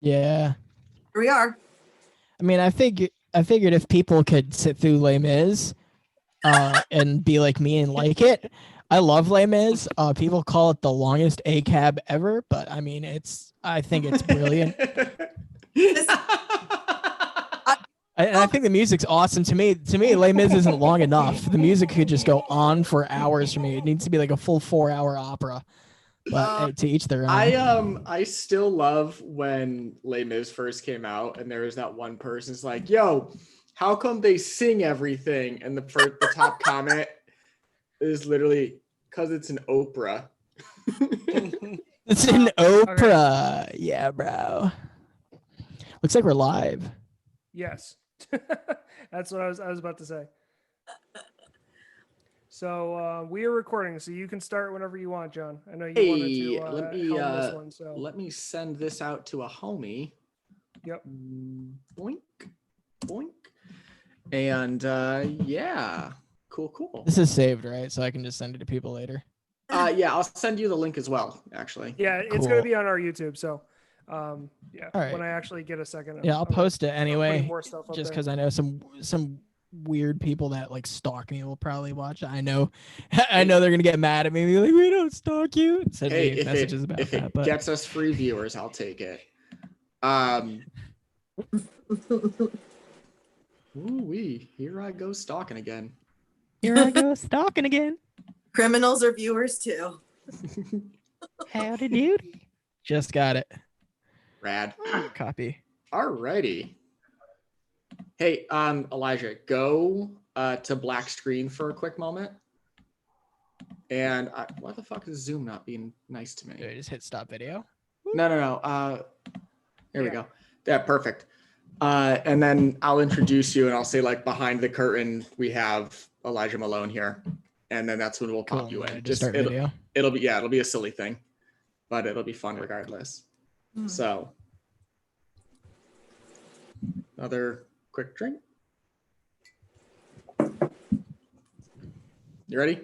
Yeah. Here we are. I mean, I figured if people could sit through Les Mis and be like me and like it. I love Les Mis. People call it the longest ACAB ever, but I mean, I think it's brilliant. I think the music's awesome. To me, Les Mis isn't long enough. The music could just go on for hours for me. It needs to be like a full 4-hour opera. But to each their own. I still love when Les Mis first came out, and there was that one person's like, "Yo, how come they sing everything?" And the top comment is literally because it's an opera. It's an opera. Okay. Yeah, bro. Looks like we're live. Yes. That's what I was about to say. So we are recording, so you can start whenever you want, John. I know you wanted to helm this one. So let me send this out to a homie. Yep. Boink, boink. And yeah, cool. This is saved, right? So I can just send it to people later. Yeah, I'll send you the link as well, actually. Yeah, it's going to be on our YouTube, so yeah. All right. When I actually get a second. Yeah, I'll post it anyway, just because I know some weird people that like stalk me will probably watch it. I know they're gonna get mad at me, like, we don't stalk you. Send me messages about if that. It but gets us free viewers, I'll take it. Ooh-wee, here I go stalking again. Criminals are viewers too. Howdy doody. Just got it. Rad. Copy. Alrighty. Hey, Elijah, go to black screen for a quick moment. And why the fuck is Zoom not being nice to me? Did I just hit stop video? No. Here we go. Yeah, perfect. And then I'll introduce you and I'll say, like, behind the curtain, we have Elijah Malone here. And then that's when we'll pop you in. Just start video. It'll be a silly thing, but it'll be fun regardless. So another quick drink. You ready?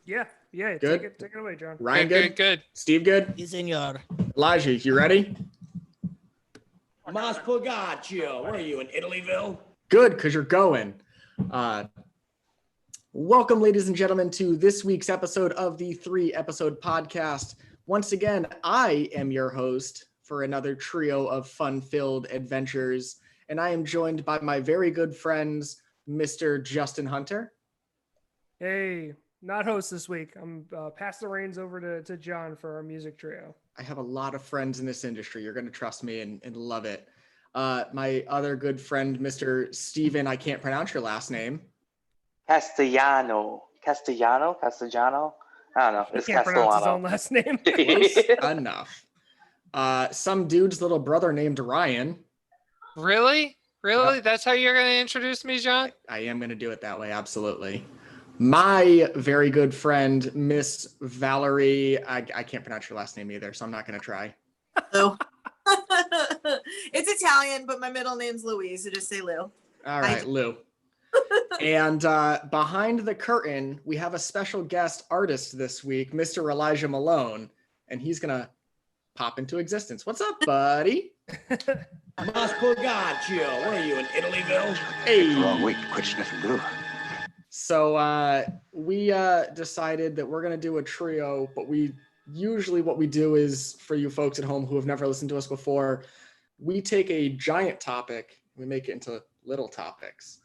Yeah. Good. Take it away, John. Ryan, good. Steve, good. Yes, senor. Elijah, you ready? Mas Pagaccio. Where are you, in Italyville? Good, because you're going. Welcome, ladies and gentlemen, to this week's episode of the 3-episode podcast. Once again, I am your host for another trio of fun-filled adventures, and I am joined by my very good friends, Mr. Justin Hunter. Hey, not host this week. I'm pass the reins over to John for our music trio. I have a lot of friends in this industry. You're going to trust me and love it. My other good friend, Mr. Steven, I can't pronounce your last name. Castellano. I don't know. It's he can't pronounce his own last name. Enough. Some dude's little brother named Ryan. Really? That's how you're going to introduce me, John? I am going to do it that way. Absolutely. My very good friend, Miss Valerie. I can't pronounce your last name either, so I'm not going to try. Lou. It's Italian, but my middle name's Louise, so just say Lou. All right, Lou. And behind the curtain, we have a special guest artist this week, Mr. Elijah Malone, and he's going to pop into existence. What's up, buddy? Mas Pagaccio. Where are you, in Italyville? Hey. Wrong week. Quit sniffing glue. So we decided that we're going to do a trio, but usually what we do is, for you folks at home who have never listened to us before, we take a giant topic, we make it into little topics.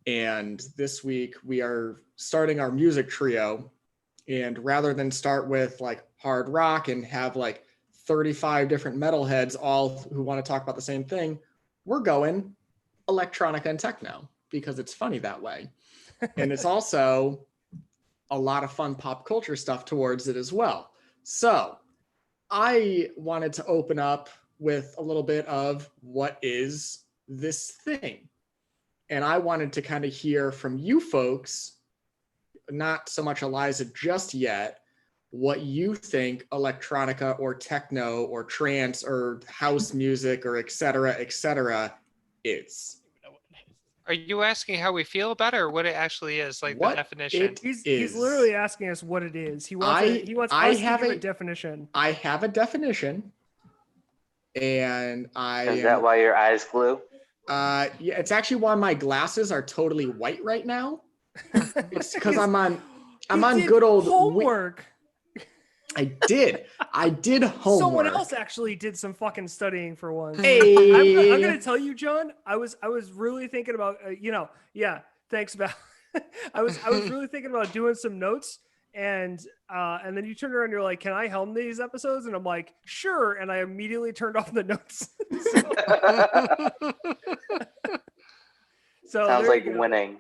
And this week we are starting our music trio. And rather than start with like hard rock and have like 35 different metalheads all who want to talk about the same thing, we're going electronica and techno because it's funny that way. And it's also a lot of fun pop culture stuff towards it as well. So I wanted to open up with a little bit of what is this thing? And I wanted to kind of hear from you folks, not so much Eliza just yet, what you think electronica or techno or trance or house music or et cetera is. Are you asking how we feel about it or what it actually is, like what the definition? He's literally asking us what it is. He wants us to give a definition. I have a definition. and Is that why your eyes glue? yeah, it's actually why my glasses are totally white right now. It's because I'm on good old homework. I did homework. Someone else actually did some fucking studying for once. Hey. I'm gonna tell you, John. I was really thinking about yeah. Thanks, Val. I was really thinking about doing some notes, and then you turned around and you're like, "Can I helm these episodes?" And I'm like, "Sure." And I immediately turned off the notes. So Sounds like winning.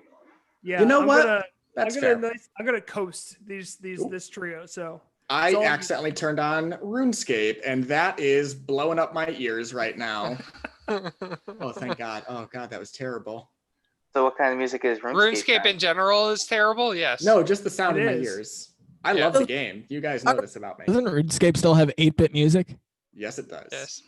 Yeah, you know what? I'm gonna coast this trio. So I accidentally turned on RuneScape, and that is blowing up my ears right now. Oh, thank God. Oh, God, that was terrible. So what kind of music is RuneScape? RuneScape in general is terrible. Yes. No, just the sound in my ears. I love the game. You guys know this about me. Doesn't RuneScape still have 8-bit music? Yes, it does. Yes.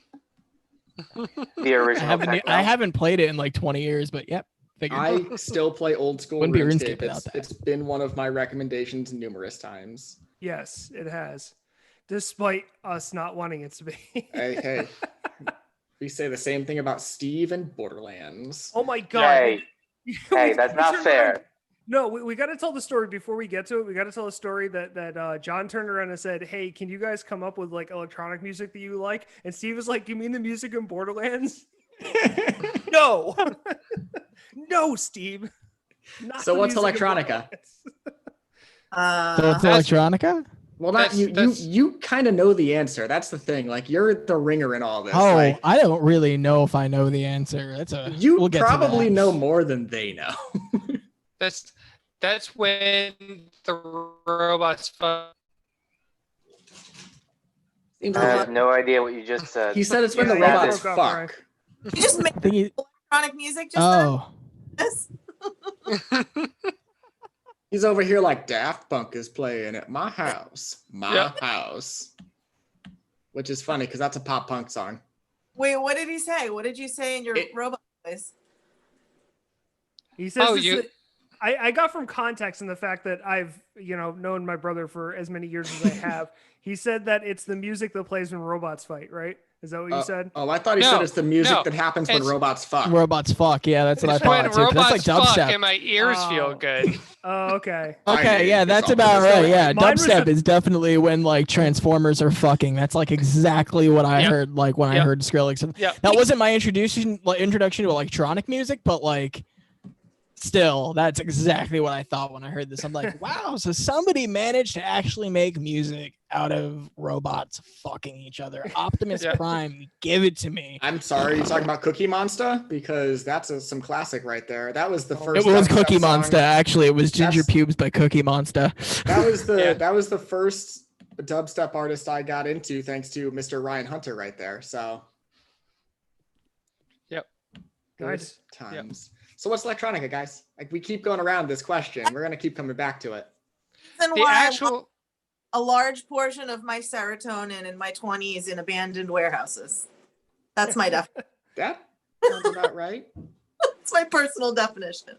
The original. I haven't played it in like 20 years, but yep. I still play old school Wouldn't be RuneScape. RuneScape without that. It's been one of my recommendations numerous times. Yes, it has, despite us not wanting it to be. Hey, we say the same thing about Steve and Borderlands. Oh my God! Hey, that's not fair. No, we got to tell the story before we get to it. We got to tell a story that John turned around and said, "Hey, can you guys come up with like electronic music that you like?" And Steve was like, "You mean the music in Borderlands?" No, no, Steve. So what's electronica? So it's electronica? Well, not you kind of know the answer. That's the thing. Like, you're the ringer in all this. Oh, like, I don't really know if I know the answer. You we'll get probably know more than they know. That's when the robots fuck. I have no idea what you just said. He said it's when the robots fuck. You just made electronic music just then? He's over here like Daft Punk is playing at my house. My house. Which is funny because that's a pop punk song. Wait, what did he say? What did you say in your robot voice? He says I got from context in the fact that I've, known my brother for as many years as I have. He said that it's the music that plays when robots fight, right? Is that what you said? Oh, I thought he said it's the music that happens when robots fuck. Robots fuck. Yeah, that's what I thought. When too, robots that's like dubstep. fuck and my ears feel good. Oh, okay. Okay, yeah, that's about right. Yeah, dubstep is definitely when like Transformers are fucking. That's like exactly what I heard. Like when I heard Skrillex. That wasn't my introduction to electronic music, but like. Still, that's exactly what I thought when I heard this. I'm like, wow, so somebody managed to actually make music out of robots fucking each other. Optimus Prime, give it to me. I'm sorry, you're talking about Cookie Monster? Because that's some classic right there. That was the first. It was Cookie Monster, actually. It was Ginger Pubes by Cookie Monster. That was the first dubstep artist I got into, thanks to Mr. Ryan Hunter right there. So. Yep. Nice. Times. So what's electronica, guys? Like, we keep going around this question. We're gonna keep coming back to it. A large portion of my serotonin in my 20s in abandoned warehouses. That's my definition. That sounds about right. That's my personal definition.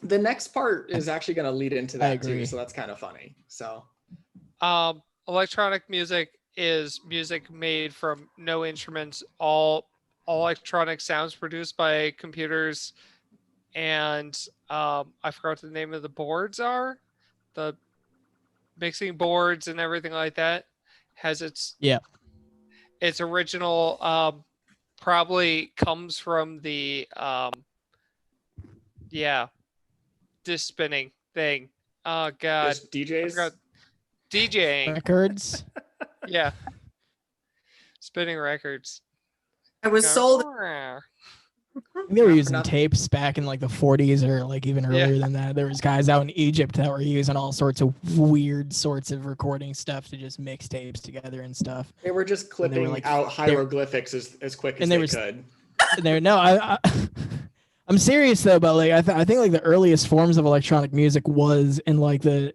The next part is actually gonna lead into that too, so that's kind of funny. So, electronic music is music made from no instruments, all electronic sounds produced by computers. And I forgot what the name of the boards are. The mixing boards and everything like that has its original probably comes from the disc spinning thing. Oh God, just DJs, DJing records. Yeah, spinning records. I was sold. They were using tapes back in like the 40s or like even earlier than that. There was guys out in Egypt that were using all sorts of weird sorts of recording stuff to just mix tapes together and stuff. They were just clipping out hieroglyphics as quick as they could. I'm serious though, but like I think like the earliest forms of electronic music was in like the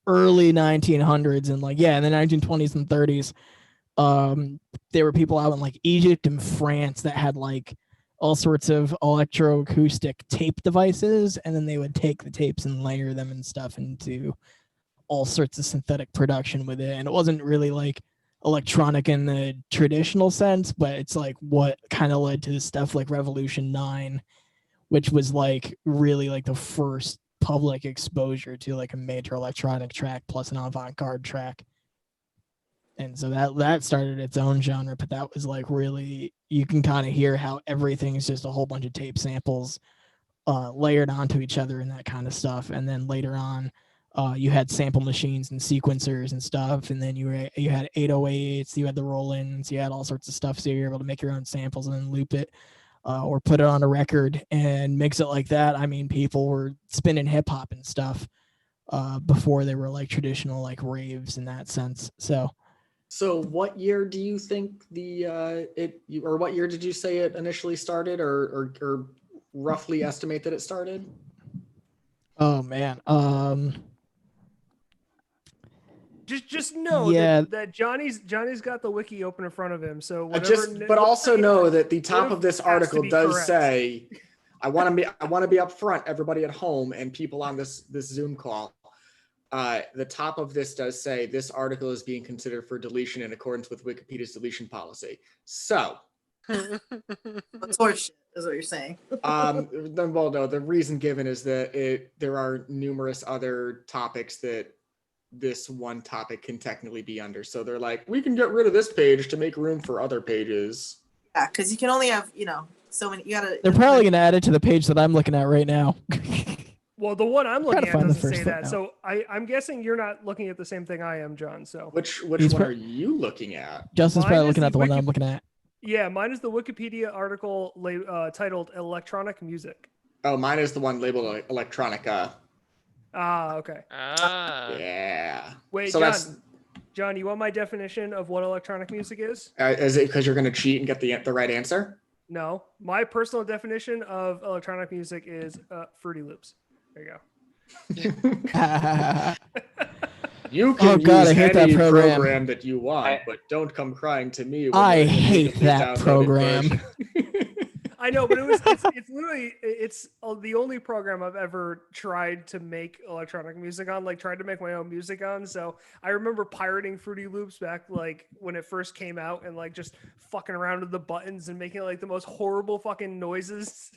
early 1900s and in the 1920s and 30s. There were people out in like Egypt and France that had like all sorts of electroacoustic tape devices, and then they would take the tapes and layer them and stuff into all sorts of synthetic production with it. And it wasn't really like electronic in the traditional sense, but it's like what kind of led to stuff like Revolution 9, which was like really like the first public exposure to like a major electronic track plus an avant-garde track. And so that started its own genre, but that was like really, you can kind of hear how everything's just a whole bunch of tape samples layered onto each other and that kind of stuff. And then later on, you had sample machines and sequencers and stuff, and then you had 808s, you had the roll-ins, you had all sorts of stuff, so you're able to make your own samples and then loop it or put it on a record and mix it like that. I mean, people were spinning hip hop and stuff before they were like traditional like raves in that sense. So what year do you think or what year did you say it initially started, or roughly estimate that it started? Oh man. Just know that Johnny's got the wiki open in front of him. So but also know that the top of this article does say, I want to be up front, everybody at home and people on this Zoom call. The top of this does say this article is being considered for deletion in accordance with Wikipedia's deletion policy. So, horseshit is what you're saying. well, no, the reason given is that there are numerous other topics that this one topic can technically be under. So they're like, we can get rid of this page to make room for other pages. Yeah, because you can only have, so many. They're probably going to add it to the page that I'm looking at right now. Well, the one I'm looking at doesn't say that. Now. So I'm guessing you're not looking at the same thing I am, John. So which one are you looking at? Justin's probably looking at the one that I'm looking at. Yeah, mine is the Wikipedia article titled "Electronic Music." Oh, mine is the one labeled electronica. Okay. Yeah. Wait, so John, you want my definition of what electronic music is? Is it because you're going to cheat and get the right answer? No, my personal definition of electronic music is Fruity Loops. There you go. You can use I hate any that program that you want, but don't come crying to me. I hate that program. I know, but it's literally the only program I've ever tried to make electronic music on, like tried to make my own music on. So I remember pirating Fruity Loops back like when it first came out and like just fucking around with the buttons and making like the most horrible fucking noises.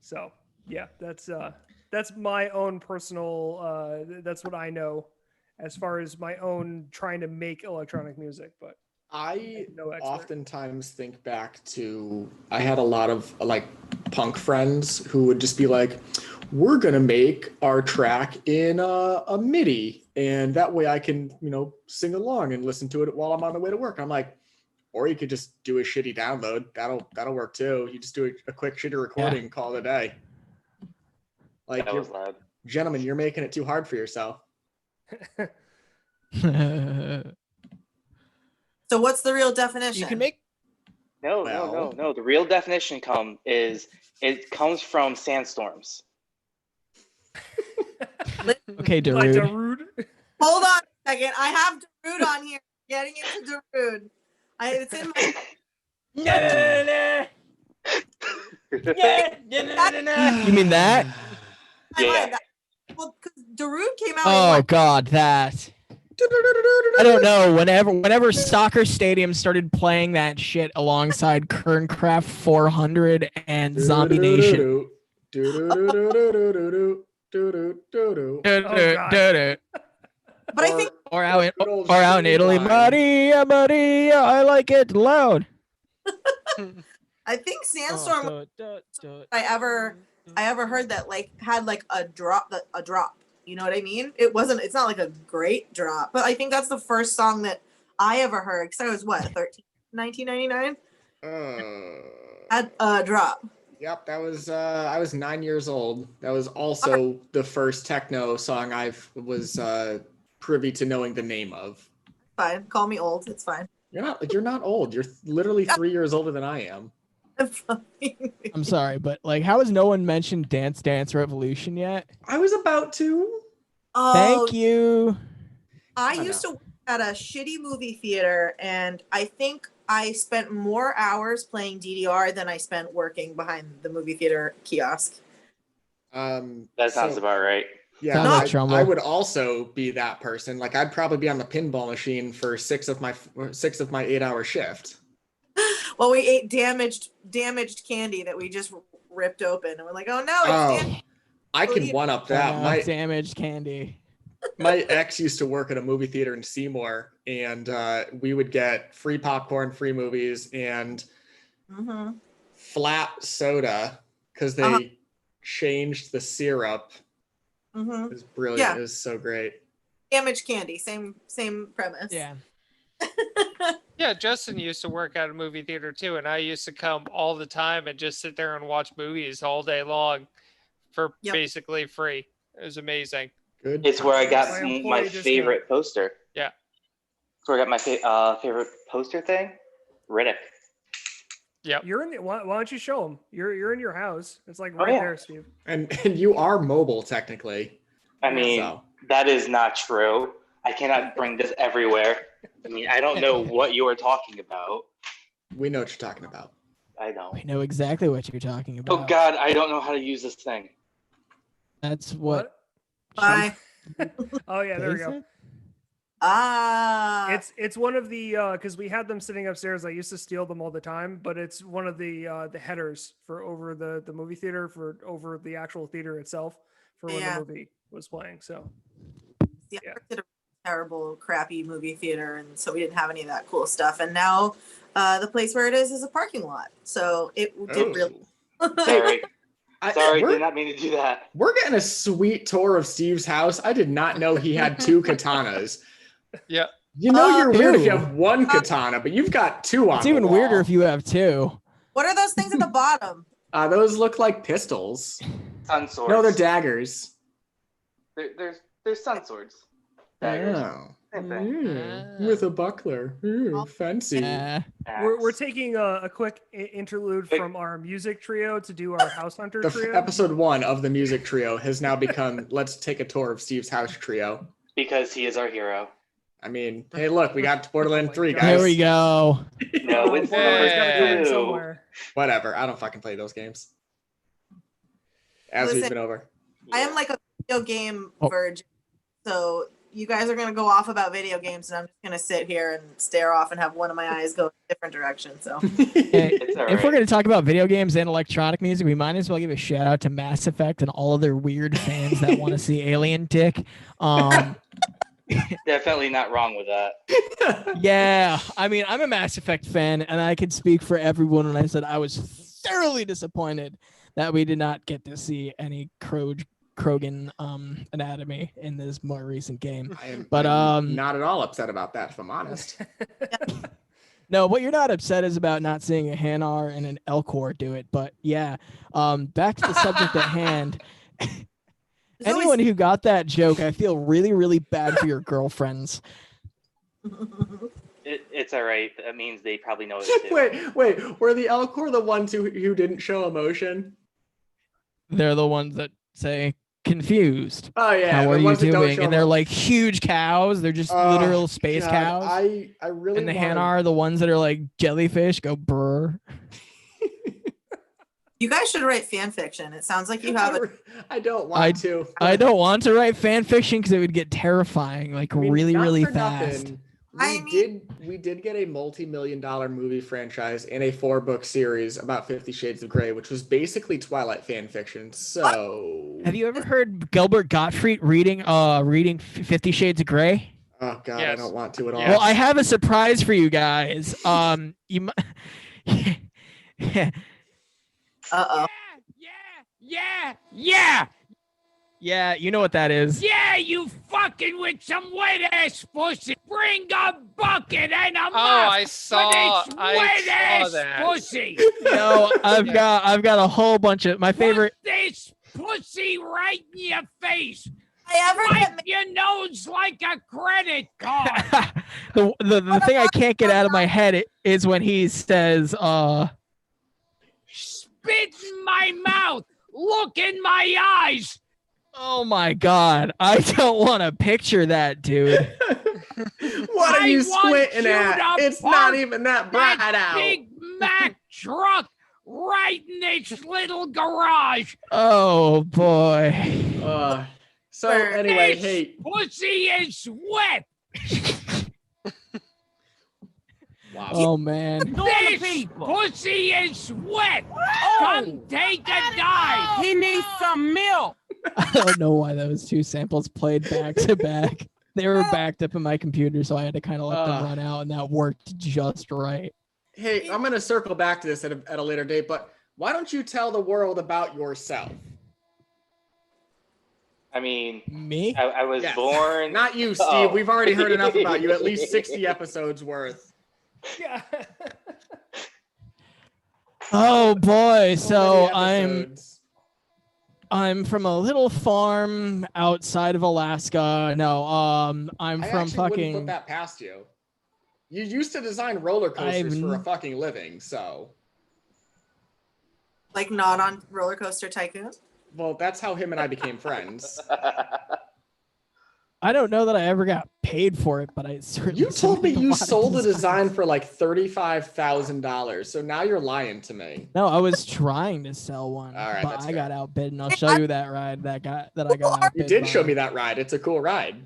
So yeah, that's my own personal that's what I know as far as my own trying to make electronic music. But I oftentimes think back to, I had a lot of like punk friends who would just be like, we're going to make our track in a MIDI and that way I can, sing along and listen to it while I'm on the way to work. I'm like, or you could just do a shitty download. That'll work too. You just do a quick shitty recording and call it a day. Like, that was loud. Gentlemen, you're making it too hard for yourself. So what's the real definition? You can make no. The real definition comes from sandstorms. Okay, Darude. Hold on a second. I have Darude on here. Getting into Darude. It's in my. You mean that? Yeah. Well, because Darude came out. Oh God, that. I don't know. Whenever soccer stadiums started playing that shit alongside Kerncraft 400 and Zombie Nation. But I think or out in Italy, Maria, I like it loud. I think Sandstorm I ever heard that like had like a drop. You know what I mean? It's not like a great drop, but I think that's the first song that I ever heard because I was 1999? Had a drop. Yep, that was I was 9 years old. That was also the first techno song I was privy to knowing the name of. Fine, call me old. It's fine. You're not old. You're literally 3 years older than I am. I'm sorry, but like, how has no one mentioned Dance Dance Revolution yet? I was about to. Oh, thank you. I used to work at a shitty movie theater, and I think I spent more hours playing DDR than I spent working behind the movie theater kiosk. That sounds about right. Yeah, Sounds like Trumbull. I would also be that person. Like I'd probably be on the pinball machine for 6 of my 8-hour shift. Well, we ate damaged candy that we just ripped open, and we're like, oh no, it's damaged. I can one up that. My damaged candy. My ex used to work at a movie theater in Seymour, and we would get free popcorn, free movies, and flat soda because they changed the syrup. It was brilliant. Yeah. It was so great. Damaged candy, same premise. Yeah. Yeah, Justin used to work at a movie theater too, and I used to come all the time and just sit there and watch movies all day long for basically free. It was amazing. Good. It's where I got my favorite poster. Yeah. It's where I got my favorite poster thing. Riddick. Yeah. You're in the. Why don't you show them? You're in your house. It's like right there, Steve. And you are mobile technically. I mean, that is not true. I cannot bring this everywhere. I mean, I don't know what you are talking about. We know what you're talking about. I know. We know exactly what you're talking about. Oh God, I don't know how to use this thing. That's what. Bye. Oh yeah, there we go. It's one of the because we had them sitting upstairs. I used to steal them all the time, but it's one of the headers for over the movie theater for over the actual theater itself for when the movie was playing. So I did a terrible, crappy movie theater, and so we didn't have any of that cool stuff. And now the place where it is a parking lot, so it did really. Sorry, did not mean to do that. We're getting a sweet tour of Steve's house. I did not know he had 2 katanas. Yeah. You know you're weird if you have 1 katana, but you've got 2 on. It's even weirder if you have 2. What are those things at the bottom? Those look like pistols. Sun swords. No, they're daggers. They're sun swords. Daggers. Oh. With a buckler. Ooh, fancy. We're taking a quick interlude from our music trio to do our House Hunter trio. Episode 1 of the music trio has now become let's take a tour of Steve's house trio. Because he is our hero. I mean, hey, look, we got Borderlands 3, guys. There we go. No, it's Borderlands somewhere. Whatever. I don't fucking play those games. As we've been over. I am like a video game virgin, so you guys are going to go off about video games, and I'm just going to sit here and stare off and have one of my eyes go in a different direction. So, if we're going to talk about video games and electronic music, we might as well give a shout out to Mass Effect and all of their weird fans that want to see alien dick. Definitely not wrong with that. Yeah, I mean, I'm a Mass Effect fan, and I can speak for everyone when I said I was thoroughly disappointed that we did not get to see any Krogan anatomy in this more recent game. I'm not at all upset about that, if I'm honest. No, what you're not upset is about not seeing a Hanar and an Elcor do it. But yeah, back to the subject at hand. Anyone who got that joke, I feel really, really bad for your girlfriends. It's all right. That means they probably know it too. Wait. Were the Elcor the ones who didn't show emotion? They're the ones that say confused. Oh yeah. How are you doing? And they're like huge cows. They're just literal space cows. I really. And the Hanar are the ones that are like jellyfish. Go brr. You guys should write fan fiction. It sounds like you have I don't want to. I don't want to write fan fiction because it would get terrifying, like really, really fast. We did get a multi-million-dollar movie franchise and a 4-book series about 50 Shades of Grey, which was basically Twilight fan fiction. So, have you ever heard Gilbert Gottfried reading 50 Shades of Grey? Oh God, yes. I don't want to at all. Well, I have a surprise for you guys. You Uh-oh. Yeah, you know what that is. Yeah, you fucking with some wet ass pussy. Bring a bucket and a mop. I saw that. Pussy. No, I've got a whole bunch of my favorite. Put this pussy right in your face. Wipe your nose like a credit card. the thing I can't get out of my head is when he says, spit in my mouth. Look in my eyes. Oh my God. I don't want to picture that, dude. What are you squinting at? It's not even that bright out. Big Mac truck right in its little garage. Oh boy. So anyway, hey, pussy is wet. wow. Oh man. This pussy is wet. Come take a dive. He needs some milk. I don't know why those two samples played back to back. They were backed up in my computer, so I had to kind of let them run out, and that worked just right. Hey, I'm going to circle back to this at a later date, but why don't you tell the world about yourself? I mean, Me? I was born. Not you, Steve. We've already heard enough about you, at least 60 episodes worth. Yeah. Oh boy, so many episodes. I'm from a little farm outside of Alaska. No, I'm I from actually wouldn't fucking. put that past you. You used to design roller coasters for a fucking living, so. Like not on Roller Coaster Tycoon? Well, that's how him and I became friends. I don't know that I ever got paid for it, but I certainly. You told me submitted a you lot of sold a design designs. for like $35,000, so now you're lying to me. No, I was trying to sell one, All right, but that's I fair. got outbid, I'll show you that ride that I got outbid. You did show me that ride. It's a cool ride.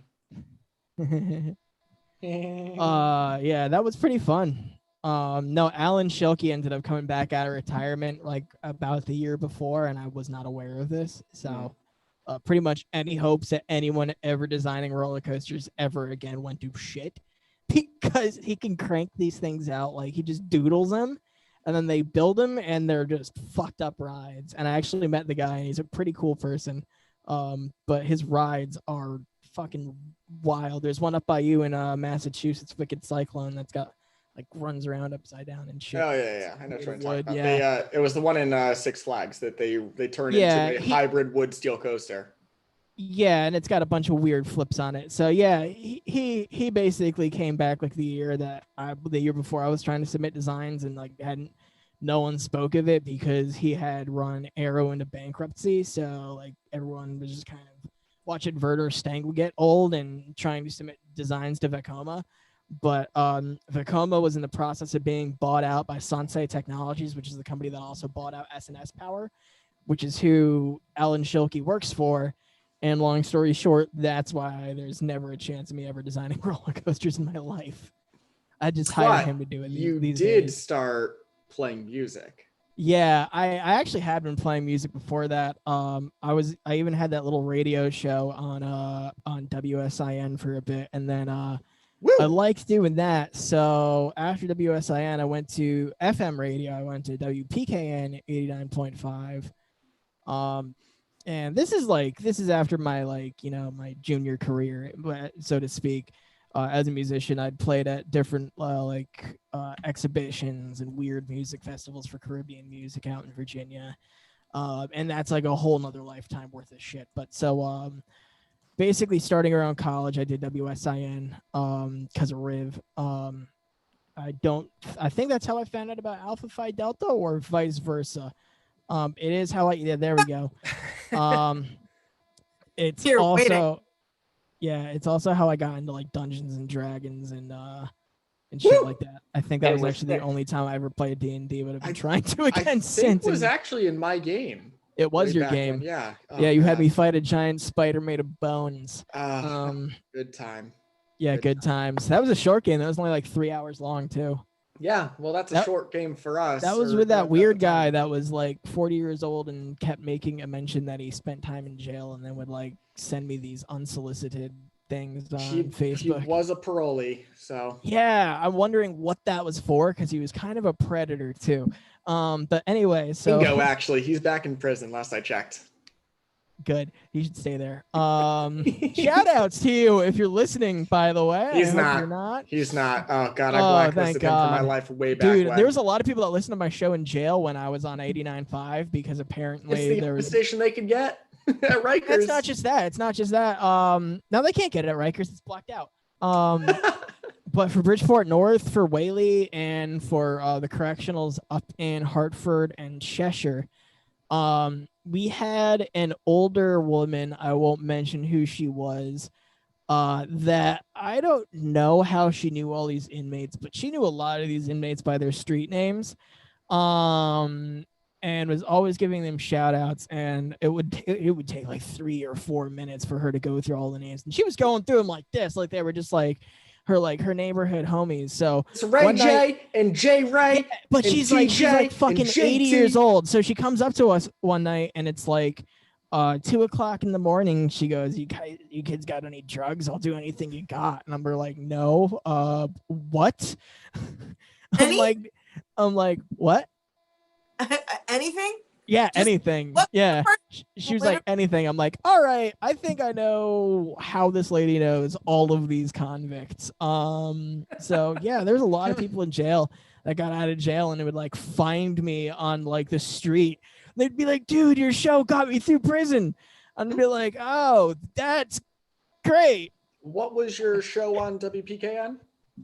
Yeah, that was pretty fun. No, Alan Schilke ended up coming back out of retirement like about the year before, and I was not aware of this. So pretty much any hopes that anyone ever designing roller coasters ever again went to shit, because he can crank these things out. Like, he just doodles them and then they build them and they're just fucked up rides. And I actually met the guy and he's a pretty cool person. But his rides are fucking wild. There's one up by you in Massachusetts, Wicked Cyclone, that's got like runs around upside down and shit. Oh yeah, I know what you're talking about. Yeah. It was the one in Six Flags that they turned Yeah, into a hybrid wood steel coaster. Yeah, and it's got a bunch of weird flips on it. So yeah, he basically came back like the year before I was trying to submit designs, and like no one spoke of it because he had run Arrow into bankruptcy. So like everyone was just kind of watching Verter Stangle get old and trying to submit designs to Vekoma. But Vekoma was in the process of being bought out by Sansei Technologies, which is the company that also bought out S&S Power, which is who Alan Schilke works for. And long story short, that's why there's never a chance of me ever designing roller coasters in my life. I just hired him to do it. You these did days. start playing music. Yeah, I actually had been playing music before that. I even had that little radio show on WSIN for a bit, and then I liked doing that. So after WSIN, I went to FM radio. I went to WPKN 89.5. And this is after my my junior career, so to speak. As a musician, I'd played at different exhibitions and weird music festivals for Caribbean music out in Virginia. And that's like a whole nother lifetime worth of shit. But so basically starting around college, I did WSIN because of Riv. I think that's how I found out about Alpha Phi Delta, or vice versa. It is how there we go. It's also how I got into like Dungeons and Dragons and shit like that. I think that was actually the only time I ever played D&D, but I've been trying to again since. It was actually in my game. It was your game. Yeah. Yeah, you had me fight a giant spider made of bones. Good time. Yeah, good times. That was a short game. That was only like 3 hours long too. Yeah, well, that's a short game for us. That was with that weird guy that was like 40 years old and kept making a mention that he spent time in jail, and then would like send me these unsolicited things on Facebook. He was a parolee, so. Yeah, I'm wondering what that was for, because he was kind of a predator too. But anyway, so. Bingo, actually, he's back in prison last I checked. Good. He should stay there. Shout outs to you if you're listening, by the way. He's not. You're not. He's not. Oh God, I blacklisted him from my life way back. Dude, there was a lot of people that listened to my show in jail when I was on 89.5 because apparently there was station they could get at Rikers. It's not just that. No, they can't get it at Rikers. It's blocked out. But for Bridgeport North, for Whaley, and for the correctionals up in Hartford and Cheshire, we had an older woman, I won't mention who she was, that I don't know how she knew all these inmates, but she knew a lot of these inmates by their street names. And and was always giving them shout outs, and it would take like 3 or 4 minutes for her to go through all the names, and she was going through them like this, like they were just like her neighborhood homies. So it's Ray one J night, and J Ray, yeah, but and she's like TJ fucking and 80 JT. years old. So she comes up to us one night, and it's like 2:00 in the morning. She goes, you kids got any drugs? I'll do anything you got. And I'm like, no. What? I'm like, what? Anything? Yeah, Just anything. what Yeah. the She was like, anything. I'm like, all right, I think I know how this lady knows all of these convicts. So yeah, there's a lot of people in jail that got out of jail, and it would like find me on like the street. They'd be like, dude, your show got me through prison. I'd be like, oh, that's great. What was your show on WPKN?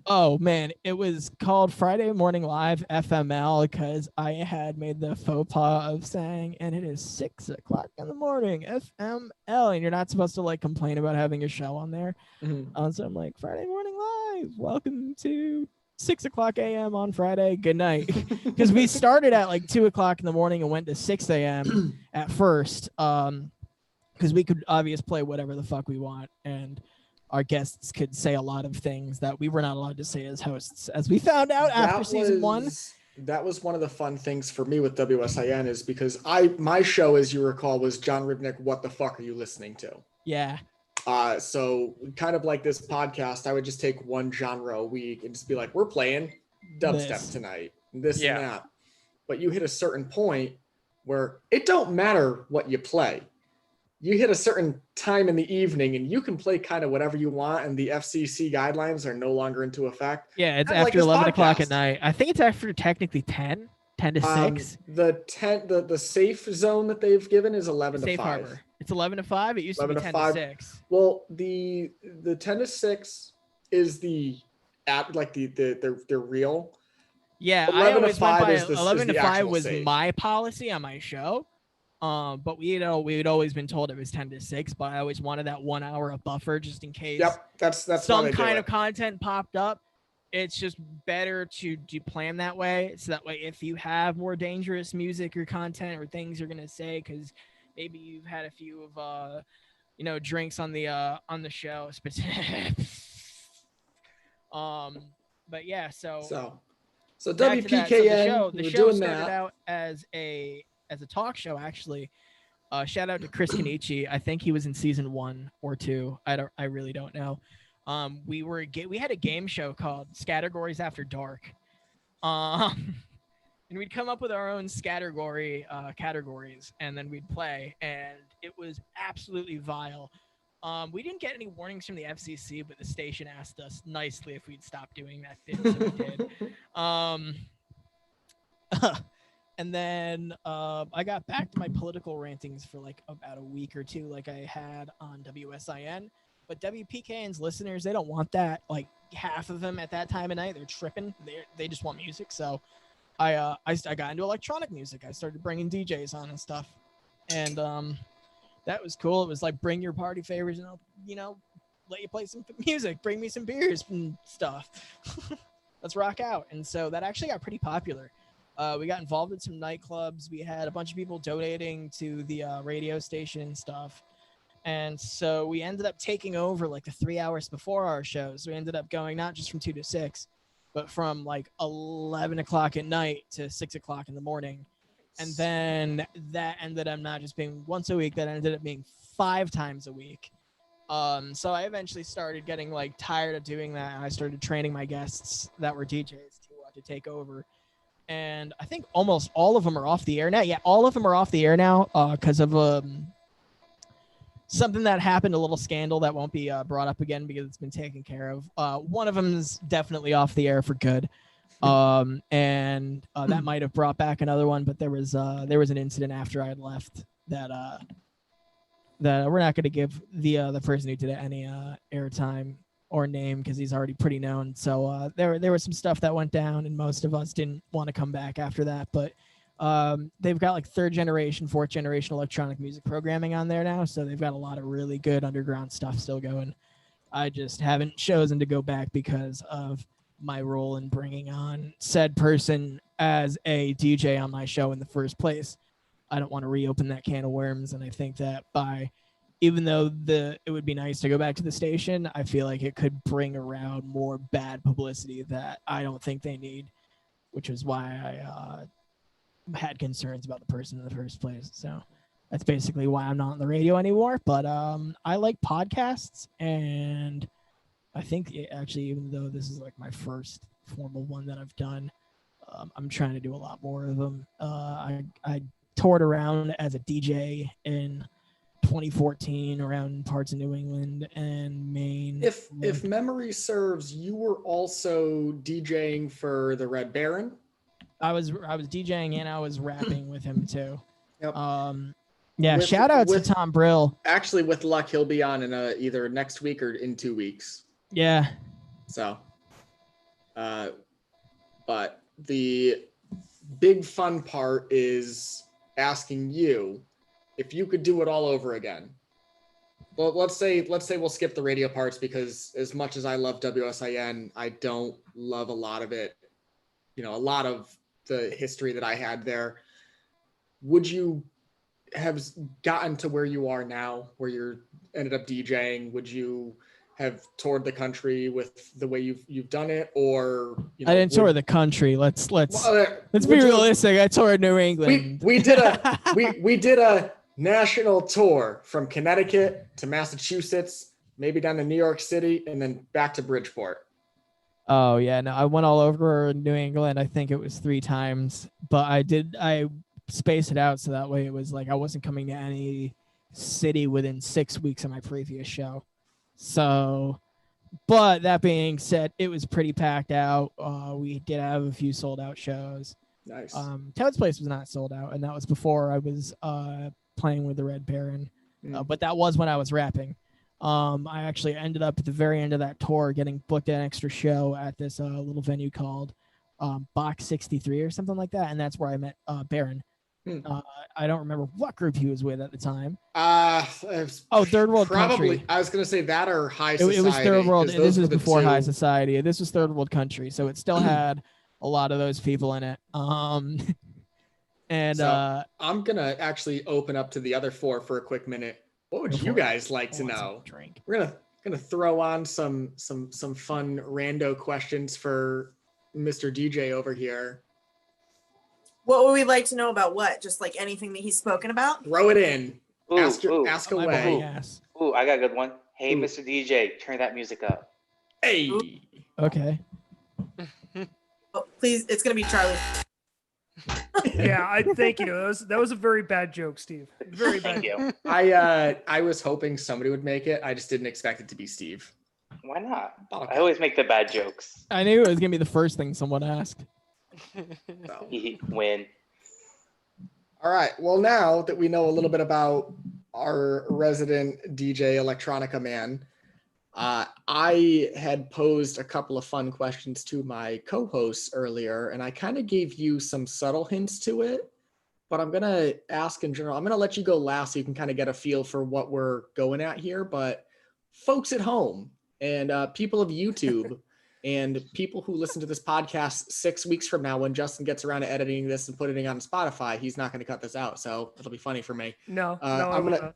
Oh man, it was called Friday Morning Live FML because I had made the faux pas of saying, and it is 6:00 in the morning, FML, and you're not supposed to like complain about having your show on there. So I'm like, Friday Morning Live, welcome to 6:00 a.m. on Friday. Good night, because we started at like 2:00 in the morning and went to 6 a.m. at first, because we could obviously play whatever the fuck we want, and our guests could say a lot of things that we were not allowed to say as hosts, as we found out after season 1. That was one of the fun things for me with WSIN, is because my show, as you recall, was John Ribnick, What the Fuck Are You Listening To? Yeah. So kind of like this podcast, I would just take one genre a week and just be like, we're playing dubstep tonight, this and that. But you hit a certain point where it don't matter what you play. You hit a certain time in the evening and you can play kind of whatever you want, and the FCC guidelines are no longer into effect. Yeah, it's after 11 o'clock at night. I think it's after technically 10 to 6. The safe zone that they've given is 11 to 5. Harbor. It's 11 to 5. It used to be 10 to 6. Well, the 10 to 6 is the app, like they're real. Yeah, 11 to 5 is 11 to 5 was safe. My policy on my show. But we'd always been told it was 10 to 6, but I always wanted that 1 hour of buffer just in case. Yep, that's some kind of content popped up. It's just better to plan that way, so that way if you have more dangerous music or content or things you're gonna say, because maybe you've had a few of drinks on the show. But yeah, so WPKN, the show started out as a talk show, actually. Shout out to Chris Kenichi. I think he was in season 1 or 2. I really don't know. We had a game show called Scattergories After Dark. And we'd come up with our own categories, and then we'd play, and it was absolutely vile. We didn't get any warnings from the FCC, but the station asked us nicely if we'd stop doing that thing, so we did. And then I got back to my political rantings for like about a week or two, like I had on WSIN. But WPKN's listeners, they don't want that. Like half of them at that time of night, they're tripping. They just want music. So I got into electronic music. I started bringing DJs on and stuff, and that was cool. It was like, bring your party favors, and I'll let you play some music. Bring me some beers and stuff. Let's rock out. And so that actually got pretty popular. We got involved in some nightclubs. We had a bunch of people donating to the radio station and stuff. And so we ended up taking over like the 3 hours before our shows. We ended up going not just from 2 to 6, but from like 11 o'clock at night to 6 o'clock in the morning. And then that ended up not just being once a week, that ended up being 5 times a week. So I eventually started getting like tired of doing that. And I started training my guests that were DJs to take over. And I think almost all of them are off the air now. Yeah, all of them are off the air now because of something that happened, a little scandal that won't be brought up again because it's been taken care of. One of them is definitely off the air for good. And that might have brought back another one, but there was an incident after I had left that we're not going to give the person who did it any airtime or name because he's already pretty known. So there was some stuff that went down, and most of us didn't want to come back after that. But they've got like 3rd generation, 4th generation electronic music programming on there now, so they've got a lot of really good underground stuff still going. I just haven't chosen to go back because of my role in bringing on said person as a DJ on my show in the first place. I don't want to reopen that can of worms, and I think that even though it would be nice to go back to the station, I feel like it could bring around more bad publicity that I don't think they need, which is why I had concerns about the person in the first place. So that's basically why I'm not on the radio anymore. But I like podcasts, and I think actually, even though this is like my first formal one that I've done, I'm trying to do a lot more of them. I toured around as a DJ in 2014 around parts of New England and Maine. If memory serves, you were also DJing for the Red Baron. I was DJing and I was rapping with him too. Yep. Yeah, shout outs to Tom Brill. Actually, with luck, he'll be on in either next week or in 2 weeks. Yeah. So, but the big fun part is asking you if you could do it all over again. Well, let's say we'll skip the radio parts because as much as I love WSIN, I don't love a lot of it. You know, a lot of the history that I had there. Would you have gotten to where you are now, where you're ended up DJing? Would you have toured the country with the way you've done it, or I didn't tour the country. Let's be realistic. I toured New England. We did a national tour from Connecticut to Massachusetts, maybe down to New York City, and then back to Bridgeport. Oh yeah, no, I went all over New England. I think it was 3 times, but I spaced it out so that way it was like I wasn't coming to any city within 6 weeks of my previous show. So, but that being said, it was pretty packed out. We did have a few sold out shows. Nice. Toad's Place was not sold out, and that was before I was playing with the Red Baron. But that was when I was rapping. I actually ended up at the very end of that tour getting booked an extra show at this little venue called Box 63 or something like that, and that's where I met Baron. I don't remember what group he was with at the time. Third World Country. I was going to say that or High Society. It was Third World. This was before High Society. This was Third World Country, so it still had a lot of those people in it. So I'm going to actually open up to the other 4 for a quick minute. What would you guys like to know? We're gonna throw on some fun rando questions for Mr. DJ over here. What would we like to know about what? Just like anything that he's spoken about? Throw it in. Ask away. Ooh, I got a good one. Hey, Mr. DJ, turn that music up. Hey. Okay. Oh, please, it's gonna be Charlie. Yeah, thank you. That was a very bad joke, Steve. Very bad. Thank you. I was hoping somebody would make it. I just didn't expect it to be Steve. Why not? Okay. I always make the bad jokes. I knew it was gonna be the first thing someone asked. Win. All right. Well, now that we know a little bit about our resident DJ Electronica man, I had posed a couple of fun questions to my co-hosts earlier, and I kind of gave you some subtle hints to it, but I'm going to ask in general. I'm going to let you go last so you can kind of get a feel for what we're going at here. But folks at home and people of YouTube and people who listen to this podcast 6 weeks from now, when Justin gets around to editing this and putting it on Spotify, he's not going to cut this out. So it'll be funny for me. No, I'm going to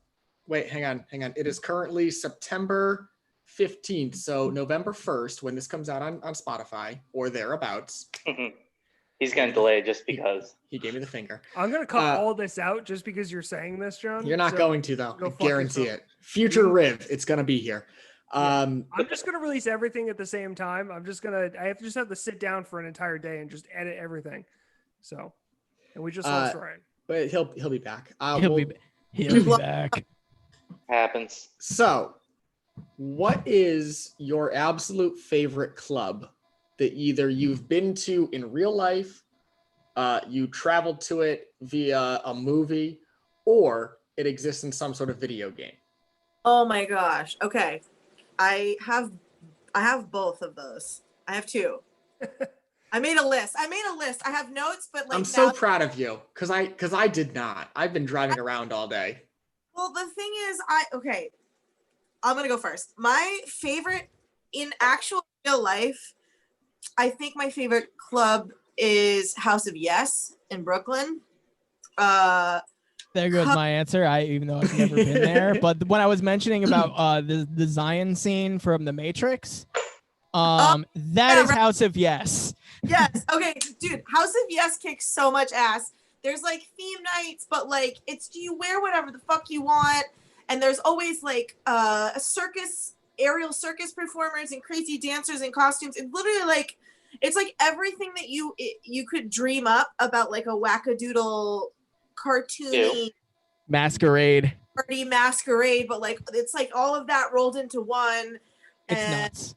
wait. Hang on. It is currently September 15th. So November 1st, when this comes out on Spotify or thereabouts. He's going to delay it just because. He gave me the finger. I'm going to cut all this out just because you're saying this, John. You're not going to, though. I guarantee it. Future Riv, it's going to be here. I'm just going to release everything at the same time. I have to sit down for an entire day and just edit everything. So, and we just lost Ryan. But he'll be back. He'll be back. Happens. So, what is your absolute favorite club that either you've been to in real life, you traveled to it via a movie, or it exists in some sort of video game? Oh my gosh. Okay. I have both of those. I have 2. I made a list. I have notes, but like I'm so proud of you because I did not. I've been driving around all day. Well, the thing is, I'm gonna go first. My favorite in actual real life I think my favorite club is House of Yes in Brooklyn. There goes my answer. Even though I've never been there, but when I was mentioning about the Zion scene from The Matrix, that is House of Yes. Yes. Okay, dude. House of Yes kicks so much ass. There's like theme nights, but like you wear whatever the fuck you want, and there's always like a aerial circus performers and crazy dancers in costumes. It's literally like it's like everything that you could dream up about like a wackadoodle cartoony masquerade party masquerade, but like it's like all of that rolled into one. It's nuts.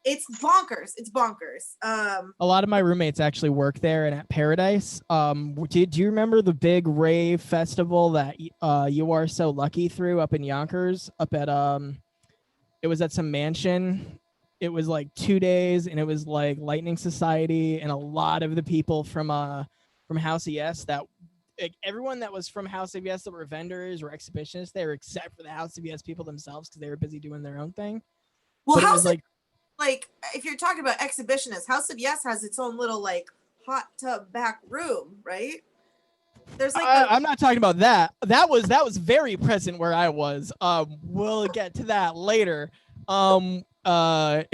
It's bonkers. It's bonkers. A lot of my roommates actually work there and at Paradise. Do you remember the big rave festival that You Are So Lucky threw up in Yonkers? Up at it was at some mansion. It was like 2 days, and it was like Lightning Society and a lot of the people from House of Yes that. Everyone that was from House of Yes that were vendors or exhibitionists there, except for the House of Yes people themselves, because they were busy doing their own thing. Well, but House of like if you're talking about exhibitionists, House of Yes has its own little like hot tub back room, right? There's like I'm not talking about that. That was very present where I was. We'll get to that later. In a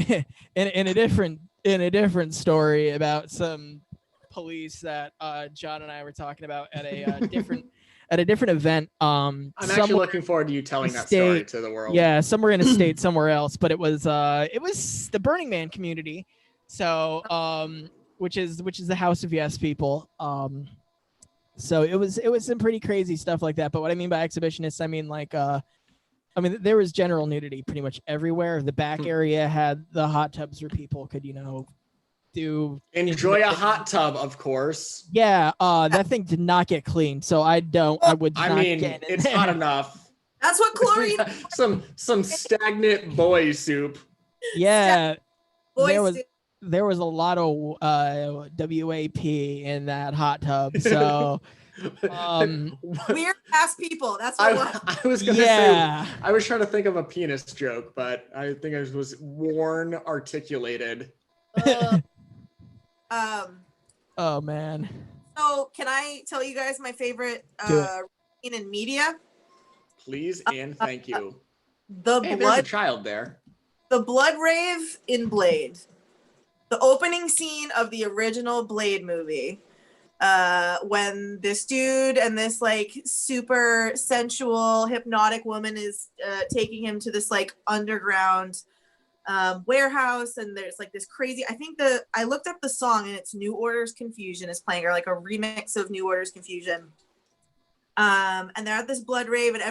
different story about some police that John and I were talking about at a different event. I'm actually looking forward to you telling that story to the world. Yeah, somewhere in a state somewhere else, but it was the Burning Man community, so which is the House of Yes people. So it was some pretty crazy stuff like that. But what I mean by exhibitionists, I mean like there was general nudity pretty much everywhere. The back area had the hot tubs where people could enjoy a hot tub, of course. Yeah, that thing did not get cleaned, so I would not get in it's there. hot enough. That's what chlorine. some stagnant boy soup. Yeah, there was a lot of WAP in that hot tub. So weird ass people. That's what I was gonna say. I was trying to think of a penis joke, but I think I was worn articulated. Oh man. So can I tell you guys my favorite scene in media? Please and thank you. There's a child there. The blood rave in Blade. The opening scene of the original Blade movie. When this dude and this like super sensual hypnotic woman is taking him to this like underground warehouse, and there's like this crazy, I looked up the song and it's New Order's Confusion is playing, or like a remix of New Order's Confusion. And they're at this blood rave, and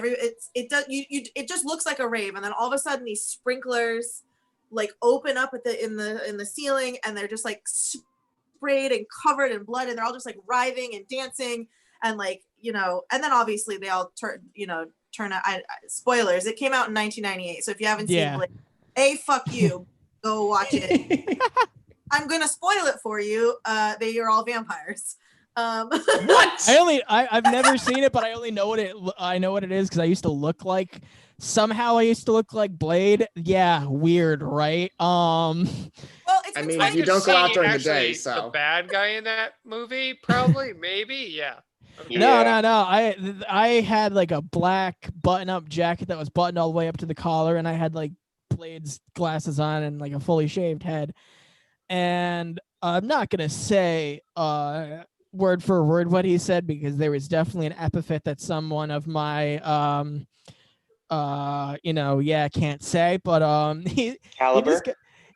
it just looks like a rave, and then all of a sudden these sprinklers like open up in the ceiling, and they're just like sprayed and covered in blood, and they're all just like writhing and dancing, and like and then obviously they all turn out. Spoilers, it came out in 1998, so if you haven't seen Blade, fuck you, go watch it. I'm gonna spoil it for you. They are all vampires. What? I've never seen it, but I only know what it is because I used to look like Blade. Yeah, weird, right? Well, I mean, you don't go out during the day, so the bad guy in that movie, probably, maybe, yeah. Okay. No. I had like a black button-up jacket that was buttoned all the way up to the collar, and I had like Blade's glasses on and like a fully shaved head. And I'm not gonna say word for word what he said, because there was definitely an epithet that someone of my can't say, but Caliber.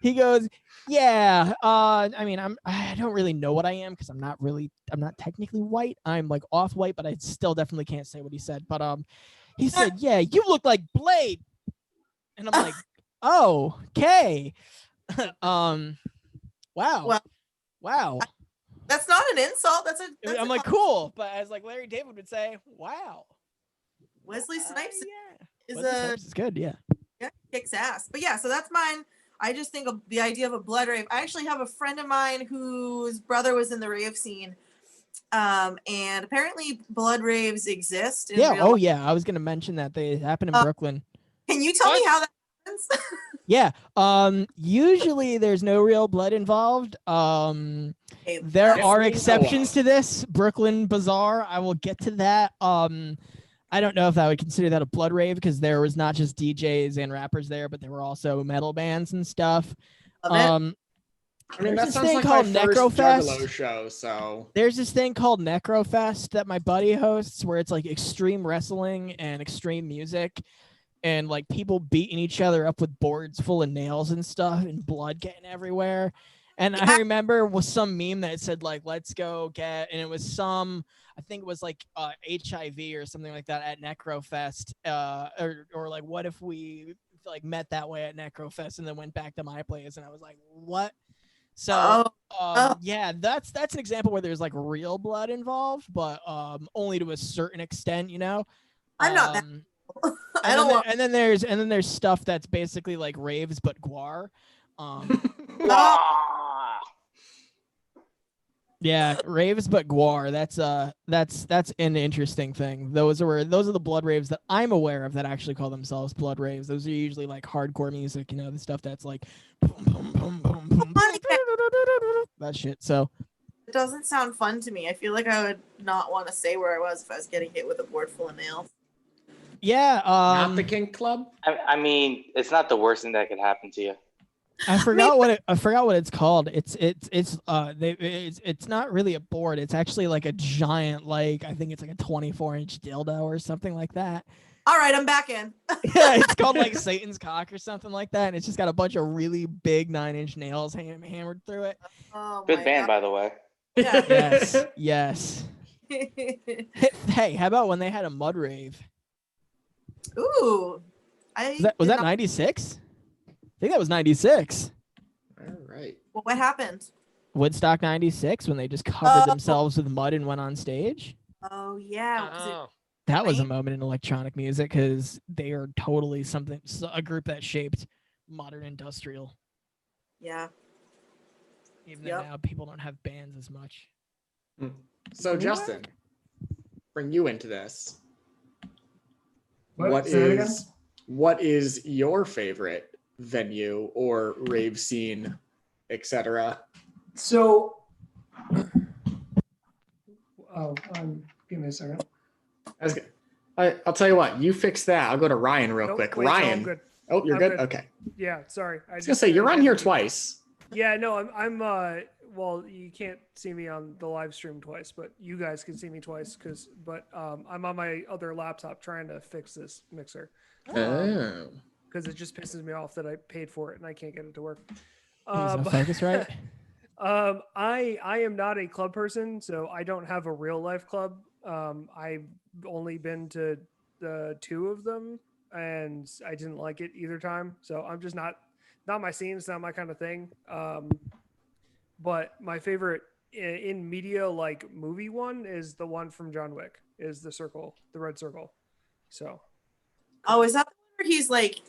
He goes, yeah. I mean, I don't really know what I am, because I'm not technically white. I'm like off white, but I still definitely can't say what he said. But he said, yeah, you look like Blade, and I'm like, oh, okay. Wow. That's not an insult. I'm like, cool, but as like Larry David would say, wow. Wesley Snipes is good, yeah, kicks ass. But yeah, so that's mine. I just think of the idea of a blood rave. I actually have a friend of mine whose brother was in the rave scene, and apparently blood raves exist. Yeah. Oh yeah, I was gonna mention that they happen in Brooklyn. Can you tell me how that Yeah. Usually there's no real blood involved. There are exceptions to this. Brooklyn Bazaar. I will get to that. I don't know if I would consider that a blood rave because there was not just DJs and rappers there, but there were also metal bands and stuff. I mean, that this sounds thing like called my first Necrofest. Juggalo show, so. There's this thing called Necrofest that my buddy hosts where it's like extreme wrestling and extreme music and like people beating each other up with boards full of nails and stuff and blood getting everywhere. And I remember was some meme that said like, let's go get, and it was some, I think it was like HIV or something like that at Necrofest. Or like, what if we like met that way at Necrofest and then went back to my place? And I was like, what? So yeah, that's an example where there's like real blood involved, but only to a certain extent, you know. I'm not that. I don't want. And then there's stuff that's basically like raves but guar. Yeah, raves but guar. That's an interesting thing. Those are the blood raves that I'm aware of that actually call themselves blood raves. Those are usually like hardcore music, you know, the stuff that's like boom, boom, boom, boom, boom, that shit. So it doesn't sound fun to me. I feel like I would not want to stay where I was if I was getting hit with a board full of nails. Yeah, not the kink club. I mean, it's not the worst thing that could happen to you. I forgot what it's called. It's not really a board. It's actually like a giant, like I think it's like a 24-inch dildo or something like that. All right, I'm back in. Yeah, it's called like Satan's cock or something like that, and it's just got a bunch of really big 9-inch nails hammered through it. Oh, good band, by the way. Yeah. Yes. Hey, how about when they had a mud rave? Ooh, was that 96? I think that was 96. All right. Well, what happened? Woodstock 96 when they just covered themselves with mud and went on stage. Oh yeah. That was a moment in electronic music because they are totally a group that shaped modern industrial. Yeah. Even though now people don't have bands as much. So Justin, bring you into this. What is your favorite venue or rave scene, etc.? So, give me a second. I'll tell you what. You fix that. I'll go to Ryan real quick. Wait, Ryan. no, I'm good. Oh, you're good? Okay. Yeah, sorry. I was gonna say you're on here twice. Yeah, no, I'm well, you can't see me on the live stream twice, but you guys can see me twice I'm on my other laptop trying to fix this mixer. Because it just pisses me off that I paid for it and I can't get it to work. Focus right. I am not a club person, so I don't have a real life club. I've only been to the 2 of them, and I didn't like it either time. So I'm just not my scene. It's not my kind of thing. But my favorite in media, like movie one, is the one from John Wick. Is the red circle. So. Oh, is that the one where he's like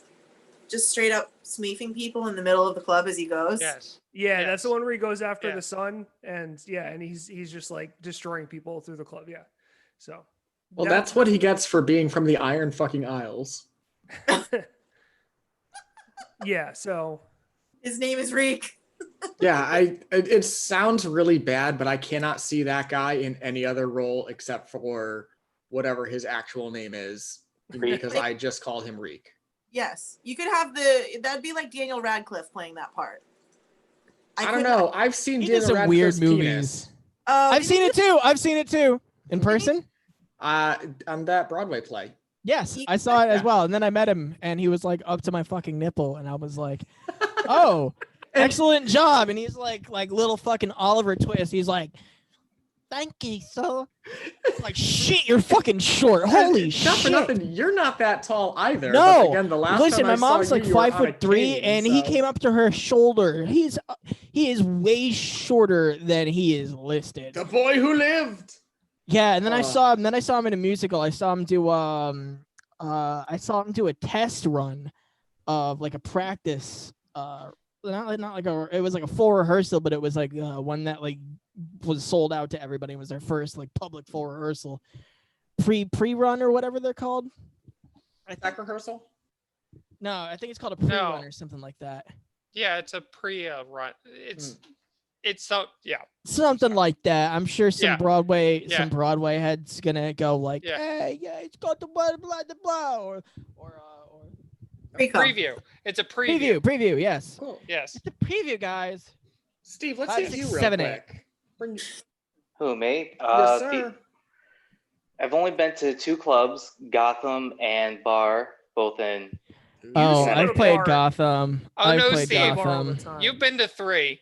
just straight up smeefing people in the middle of the club as he goes? Yes. Yeah, yes. That's the one where he goes after the sun, and he's just like destroying people through the club. Yeah. So. Well, that's what he gets for being from the Iron fucking Isles. Yeah. So. His name is Reek. Yeah, it sounds really bad, but I cannot see that guy in any other role except for whatever his actual name is, because I just called him Reek. Yes, you could have that'd be like Daniel Radcliffe playing that part. I don't know. I've seen Daniel Radcliffe's weird movies. I've seen it too. In person? On that Broadway play. Yes, I saw it as well. And then I met him and he was like up to my fucking nipple and I was like, oh, excellent job. And he's like little fucking Oliver Twist. He's like, thank you, sir. Like, shit, you're fucking short. Holy shit. Not for nothing, you're not that tall either. No. But again, the last Listen, time my I mom's saw like you 5'3", and he came up to her shoulder. He is way shorter than he is listed. The boy who lived. Yeah, and then I saw him. Then I saw him in a musical. I saw him do a test run of like a practice. Not like it was like a full rehearsal, but it was like one that like was sold out to everybody. It was their first like public full rehearsal, pre-run or whatever they're called. Tech rehearsal. No, I think it's called a pre-run No. or something like that. Yeah, it's a pre-run. It's so yeah. Something like that. I'm sure some Yeah. Broadway Yeah. heads gonna go like, Yeah. hey, yeah, it's got the blah blah blah, or preview. It's a preview. preview. Yes. Cool. Yes. It's a preview, guys. Steve, let's 5, hit 6, you real 7, quick. Bring... Who, me? Yes, sir. I've only been to 2 clubs, Gotham and Bar, both in. Oh, to I've the played bar. Gotham. Oh, I've no, played Steve. Gotham. You've been to 3.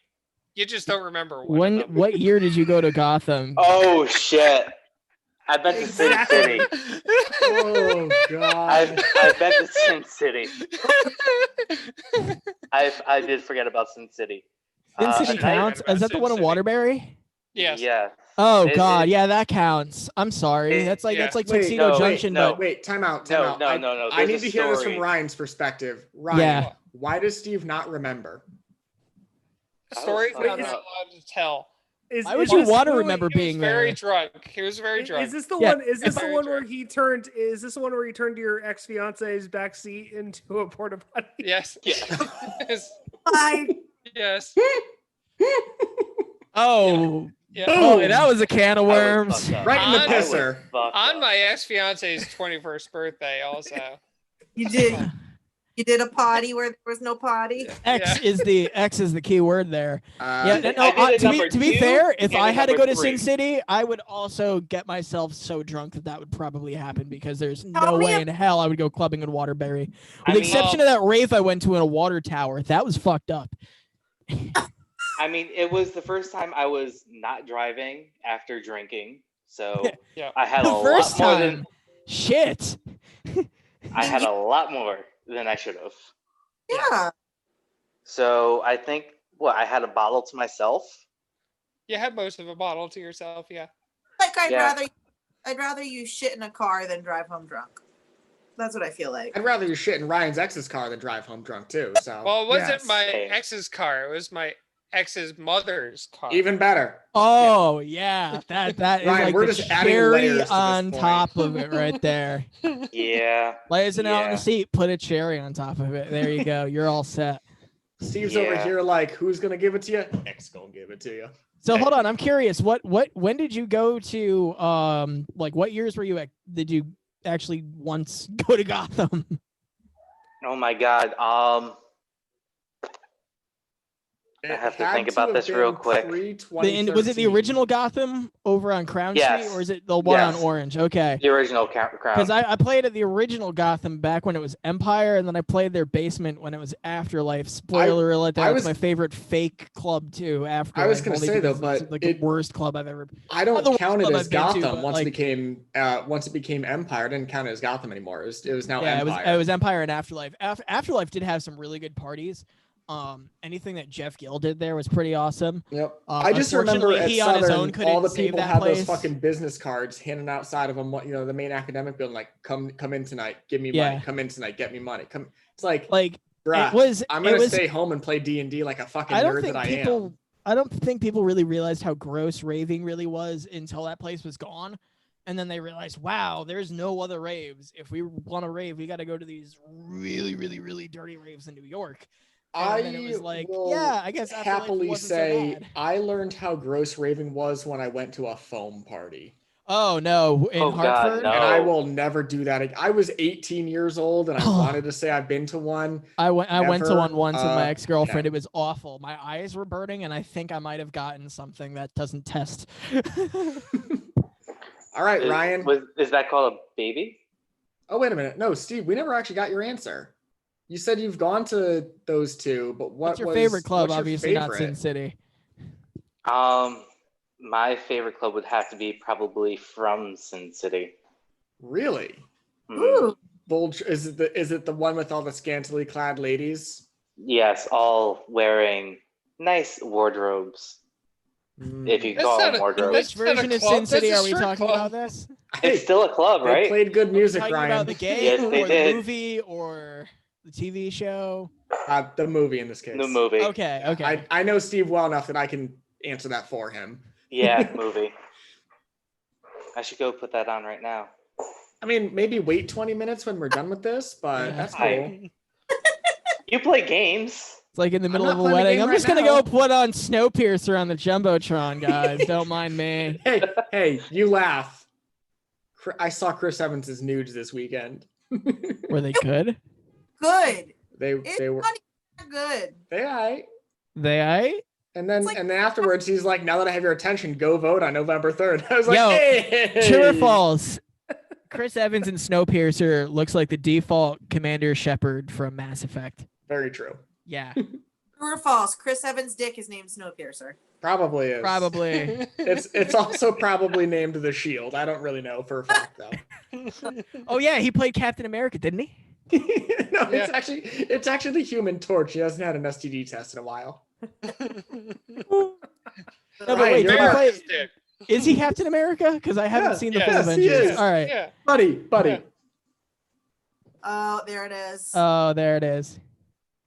You just don't remember one of them. What year did you go to Gotham? Oh shit! I've been to Sin City. Oh god. I've been to Sin City. I did forget about Sin City. Sin City counts? Is that the one in Waterbury? Yes. Yeah. Oh god, yeah, that counts. I'm sorry. That's like Tuxedo Junction, but wait, time out. No. I need There's to a hear this from story. Ryan's perspective. Ryan, Yeah. why does Steve not remember? The story's not allowed to tell. Why would you want to remember He was being very there? drunk. He was very drunk. Is this the Yeah. one? Is this the Very one drunk. where he turned? Is this the one where he turned your ex fiance's back seat into a porta potty? Yes. Yes. Bye. Yes. Oh. Yeah. Oh, that was a can of worms. Right in the On- pisser. On my ex-fiance's 21st birthday, also. You did a potty where there was no potty. X is the key word there. Yeah, No, I did a to be number fair, 2 if and I a had to number go to Sin 3. City, I would also get myself so drunk that would probably happen because there's no Tell me way ab- in hell I would go clubbing in Waterbury. With I the mean- exception of that rave I went to in a water tower. That was fucked up. I mean, it was the first time I was not driving after drinking, so Yeah. I had The a first lot more time. than Shit. I had a lot more than I should have. Yeah. So I think I had a bottle to myself. You had most of a bottle to yourself, yeah. Like Yeah. I'd rather you shit in a car than drive home drunk. That's what I feel like. I'd rather you shit in Ryan's ex's car than drive home drunk too. So Well, it wasn't yes. my ex's car. It was my ex's mother's car. Even better. Oh yeah, that is Ryan, like we're the just adding cherry layers to this on point. top of it right there. Yeah. Lays it out on Yeah. the seat, put a cherry on top of it. There you go. You're all set. Steve's over Yeah. here like, who's gonna give it to you? X gonna give it to you. So hold on, I'm curious. When did you go to like what years were you at? Did you actually once go to Gotham? Oh my God. I have to think about this real quick. Was it the original Gotham over on Crown Yes. Street, or is it the one Yes. on Orange? Okay. The original Crown. Because I played at the original Gotham back when it was Empire, and then I played their basement when it was Afterlife. Spoiler alert, that was my favorite fake club too. Afterlife. I was gonna only say though, because it's but like the worst club I've ever. I Not the don't worst count it club as I've been to, Gotham but, once like- it became Empire. I didn't count it as Gotham anymore. It was now Yeah, Empire. it was Empire and Afterlife. Afterlife did have some really good parties. Anything that Jeff Gill did there was pretty awesome. Yep. I just remember unfortunately, at he on his Southern, own couldn't all the save people that had place. those fucking business cards handing outside of them. The main academic building, like, come in tonight, give me Yeah. money. Come in tonight, get me money. Come. It's like, Like bruh, it was. I'm it gonna was, stay home and play D&D like a fucking I don't nerd think that I people. am. I don't think people really realized how gross raving really was until that place was gone, and then they realized, wow, there's no other raves. If we want to rave, we got to go to these really, really, really dirty raves in New York. And then it was like, will yeah, I guess Afterlife happily wasn't so say bad. I learned how gross raving was when I went to a foam party. Oh no, in Oh, God, Hartford. no. And I will never do that again. I was 18 years old and I Oh. wanted to say I've been to one. I went to Never, one once with my ex-girlfriend. no. It was awful. My eyes were burning, and I think I might have gotten something that doesn't test. All right, Ryan. Is that called a baby? Oh, wait a minute. No, Steve, we never actually got your answer. You said you've gone to those two, but What's your favorite club? what's your Obviously not Sin favorite? City. My favorite club would have to be probably from Sin City. Really? Ooh. Is it the one with all the scantily clad ladies? Yes, all wearing nice wardrobes. If you That's call not them a- wardrobes. Which not a version of club, Sin City that's a are we strip talking club. about this? It's still a club, They right? played good music, Talking Ryan. about the game Yes, they or the did. movie or the TV show? The movie in this case. The movie. Okay. I know Steve well enough that I can answer that for him. Yeah, movie. I should go put that on right now. I mean, maybe wait 20 minutes when we're done with this, but Yeah. that's cool. You play games. It's like in the middle not of a playing the wedding. game I'm right just gonna now. go put on Snowpiercer on the Jumbotron, guys. Don't mind me. Hey, you laugh. I saw Chris Evans' nudes this weekend. Were they good? Good. They It's were not even good. They and then like- and then afterwards he's like, now that I have your attention, go vote on November 3rd. I was like, Yo, hey, True or false? Chris Evans in Snowpiercer looks like the default Commander Shepard from Mass Effect. Very true. Yeah, True or false? Chris Evans' dick is named Snowpiercer. Probably is. probably. It's also probably named the Shield. I don't really know for a fact though. Oh yeah, he played Captain America, didn't he? No, it's actually the Human Torch. He hasn't had an STD test in a while. No, but Ryan, wait, you're did he up. play, is he Captain America? Because I haven't Yeah, seen the yes, full he Avengers. is. All right. Yeah. Buddy. Yeah. Oh, there it is. Oh, there it is.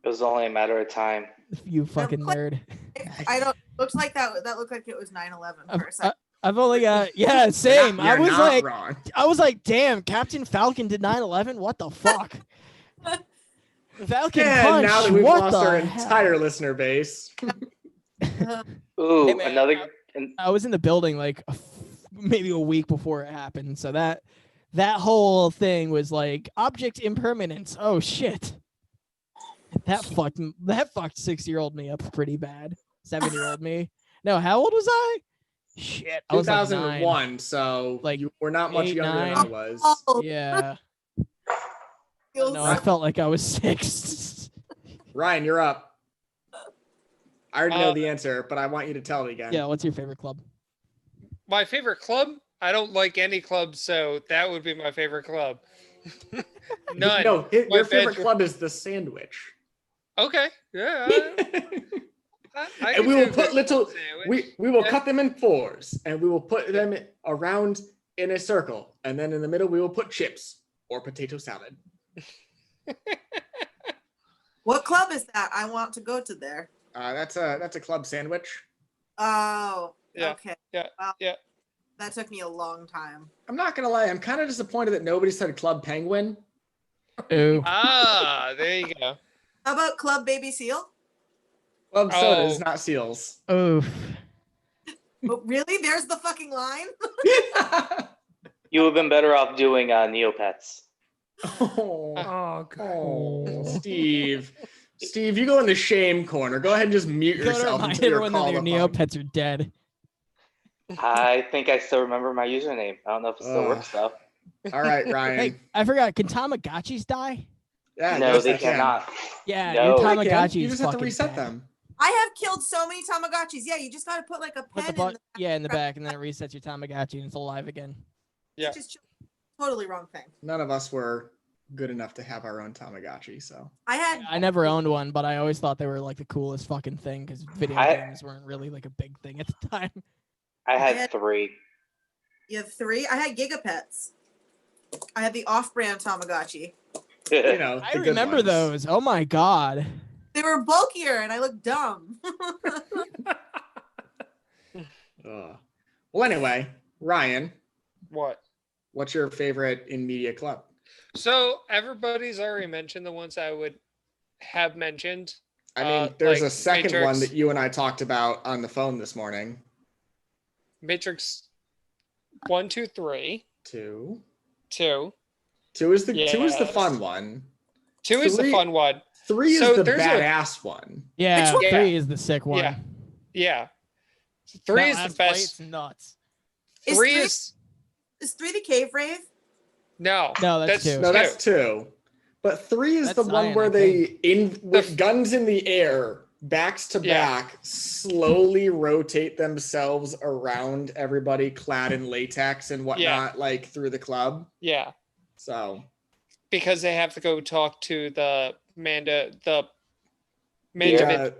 It was only a matter of time. You fucking click- nerd. I don't. Looks like that looked like it was 9/11 for a second. I've only got same. You're not wrong. I was like, damn, Captain Falcon did 9/11. What the fuck? Falcon And punch. now that we've what lost the our hell? entire listener base. Ooh, Hey, man, another. I was in the building like maybe a week before it happened, so that whole thing was like object impermanence. Oh shit. That fucked 6-year-old me up pretty bad. 7-year-old me. No, how old was I? Shit, I was like 2001, so Like you were not much 8, younger 9. than I was. Oh, 9. Yeah. feels No, I so- felt like I was 6. Ryan, you're up. I already know the answer, but I want you to tell it again. Yeah, what's your favorite club? My favorite club? I don't like any club, so that would be my favorite club. None. No, My your favorite bedroom- club is the Sandwich. Okay. Yeah. I And can we will do put the little. sandwich. We will Yeah. cut them in 4s, and we will put them around in a circle, and then in the middle we will put chips or potato salad. What club is that? I want to go to there. That's a club sandwich. Oh, Yeah, okay. yeah, Well, yeah. That took me a long time. I'm not gonna lie, I'm kind of disappointed that nobody said Club Penguin. Ooh. Ah, there you go. How about Club Baby Seal? Club sodas, Oh. not seals. Oof. Oh, really? There's the fucking line. You would have been better off doing Neopets. Oh, Oh, God. oh, Steve. Steve, you go in the shame corner. Go ahead and just mute Gotta yourself remind until you're everyone that called their upon. Neopets are dead. I think I still remember my username. I don't know if it still works though. All right, Ryan. Hey, I forgot. Can Tamagotchis die? Yeah, No, yes, they I can. cannot. Yeah, No. your They They can. Tamagotchi You is just have to fucking reset dead. them. I have killed so many Tamagotchis. Yeah, you just gotta put like a Put pen the in the in the back, and then it resets your Tamagotchi, and it's alive again. Yeah. Just totally wrong thing. None of us were good enough to have our own Tamagotchi, so. I had I never owned one, but I always thought they were like the coolest fucking thing because video games weren't really like a big thing at the time. I had- had 3. You have 3? I had Gigapets. I had the off-brand Tamagotchi. You know, I the good remember ones. those. Oh my god. They were bulkier and I looked dumb. Ugh. Well, anyway, Ryan, What? what's your favorite in media club? So everybody's already mentioned the ones I would have mentioned. I mean, there's like a second Matrix. one that you and I talked about on the phone this morning. Matrix 1, 2, 3. 2. 2. 2 is the Yes. fun one. 2 is the 3 fun one. 3 So is the there's a- badass one. Yeah, Which one? 3 is the sick one. Yeah. Yeah. 3 That is the last best. fight's nuts. Is 3 three- is Is 3 the cave rave? no. No, that's 2. No, that's 2. But 3 is That's the one Zion, where I they with f- guns in the air, backs to Yeah. back, slowly rotate themselves around everybody clad in latex and whatnot, like through the club. Yeah. So Because they have to go talk to the yeah, the menage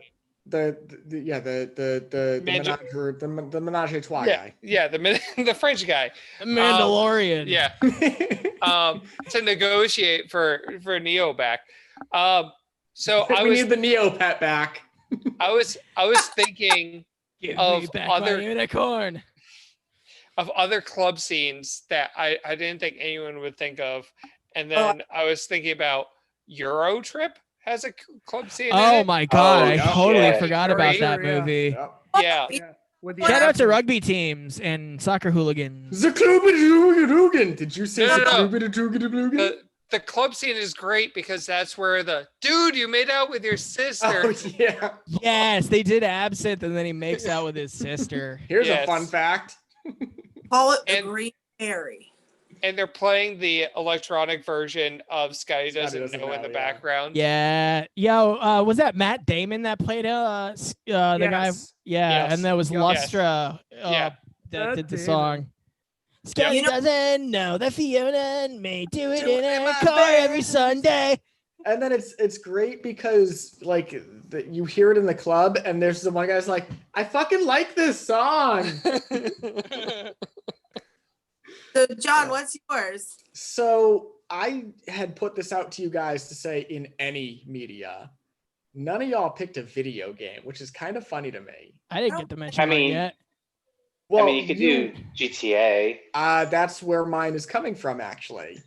menage a trois yeah, guy. yeah, the French guy. The Mandalorian. Yeah. To negotiate for Neo back. So I we was need the Neopet back. I was thinking Give of me back other- my unicorn. of other club scenes that I didn't think anyone would think of. And then I was thinking about Euro Trip. has a club scene in Oh it. my god, Oh, I yeah. totally Yeah. forgot Very about true, that yeah. movie. Yep. Yeah. Yeah. With the Shout out to actors. rugby teams and soccer hooligans. The Klubidoogan. Did you say No, no, no. Klubidoogan? The club scene is great because that's where the dude you made out with your sister. Oh yeah. Yes, they did absinthe, and then he makes out with his sister. Here's a Yes. fun fact. Call it the And- Green Fairy. And they're playing the electronic version of Scotty Doesn't Doesn't Know in Know, the yeah. background. Yeah, yo, was that Matt Damon that played the guy? Yes. Yeah, Yes. and that was Yep. Lustra Yeah. that Matt did the Damon. song. Scotty You know- doesn't know that Fiona may do it Do in it in a my car bed. every Sunday. And then it's great because like you hear it in the club, and there's the one guy's like, I fucking like this song. So, John, what's yours? So I had put this out to you guys to say in any media. None of y'all picked a video game, which is kind of funny to me. I didn't get to mention I mine mean- yet. Well, I mean, you could do GTA. That's where mine is coming from, actually.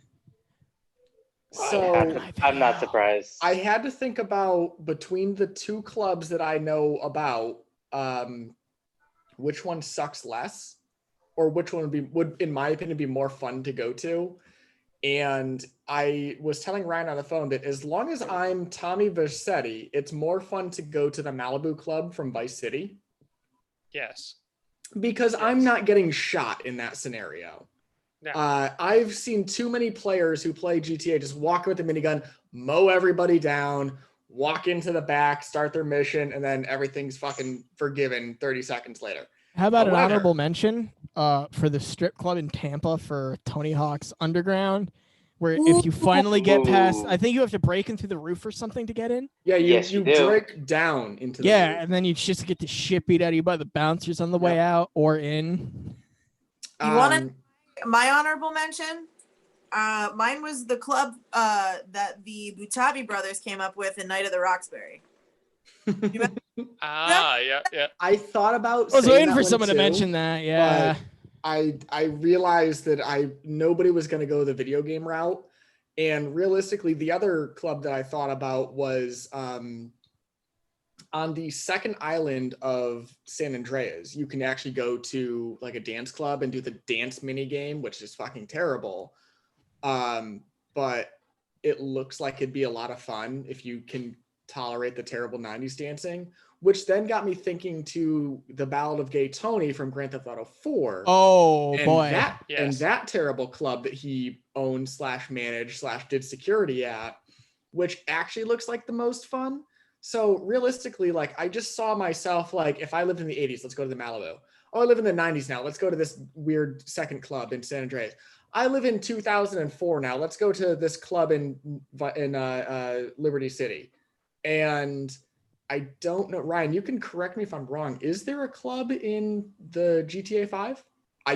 So I'm not surprised. I had to think about between the two clubs that I know about, which one sucks less, or which one would, in my opinion, be more fun to go to. And I was telling Ryan on the phone that as long as I'm Tommy Vercetti, it's more fun to go to the Malibu Club from Vice City Yes. because I'm not getting shot in that scenario. No. I've seen too many players who play GTA just walk with a minigun, mow everybody down, walk into the back, start their mission, and then everything's fucking forgiven 30 seconds later. How about an However- honorable mention for the strip club in Tampa for Tony Hawk's Underground, where if you finally get past, I think you have to break in through the roof or something to get in. Yeah, you, Yes, you you do. break down into the Yeah, roof. and then you just get the shit beat out of you by the bouncers on the way out or in. You want my honorable mention? Mine was the club that the Butabi brothers came up with in Night of the Roxbury. Yeah. I thought about I was saying waiting that for one someone to too, mention that. Yeah. I realized that nobody was going to go the video game route, and realistically, the other club that I thought about was on the second island of San Andreas. You can actually go to like a dance club and do the dance mini game, which is fucking terrible, but it looks like it'd be a lot of fun if you can tolerate the terrible 90s dancing, which then got me thinking to the Ballad of Gay Tony from Grand Theft Auto 4. Oh and boy. and that terrible club that he owned / managed / did security at, which actually looks like the most fun. So realistically, like I just saw myself like, if I lived in the 80s, let's go to the Malibu. Oh, I live in the 90s now. Let's go to this weird second club in San Andreas. I live in 2004 now. Let's go to this club in Liberty City. And I don't know, Ryan, you can correct me if I'm wrong. Is there a club in the GTA 5?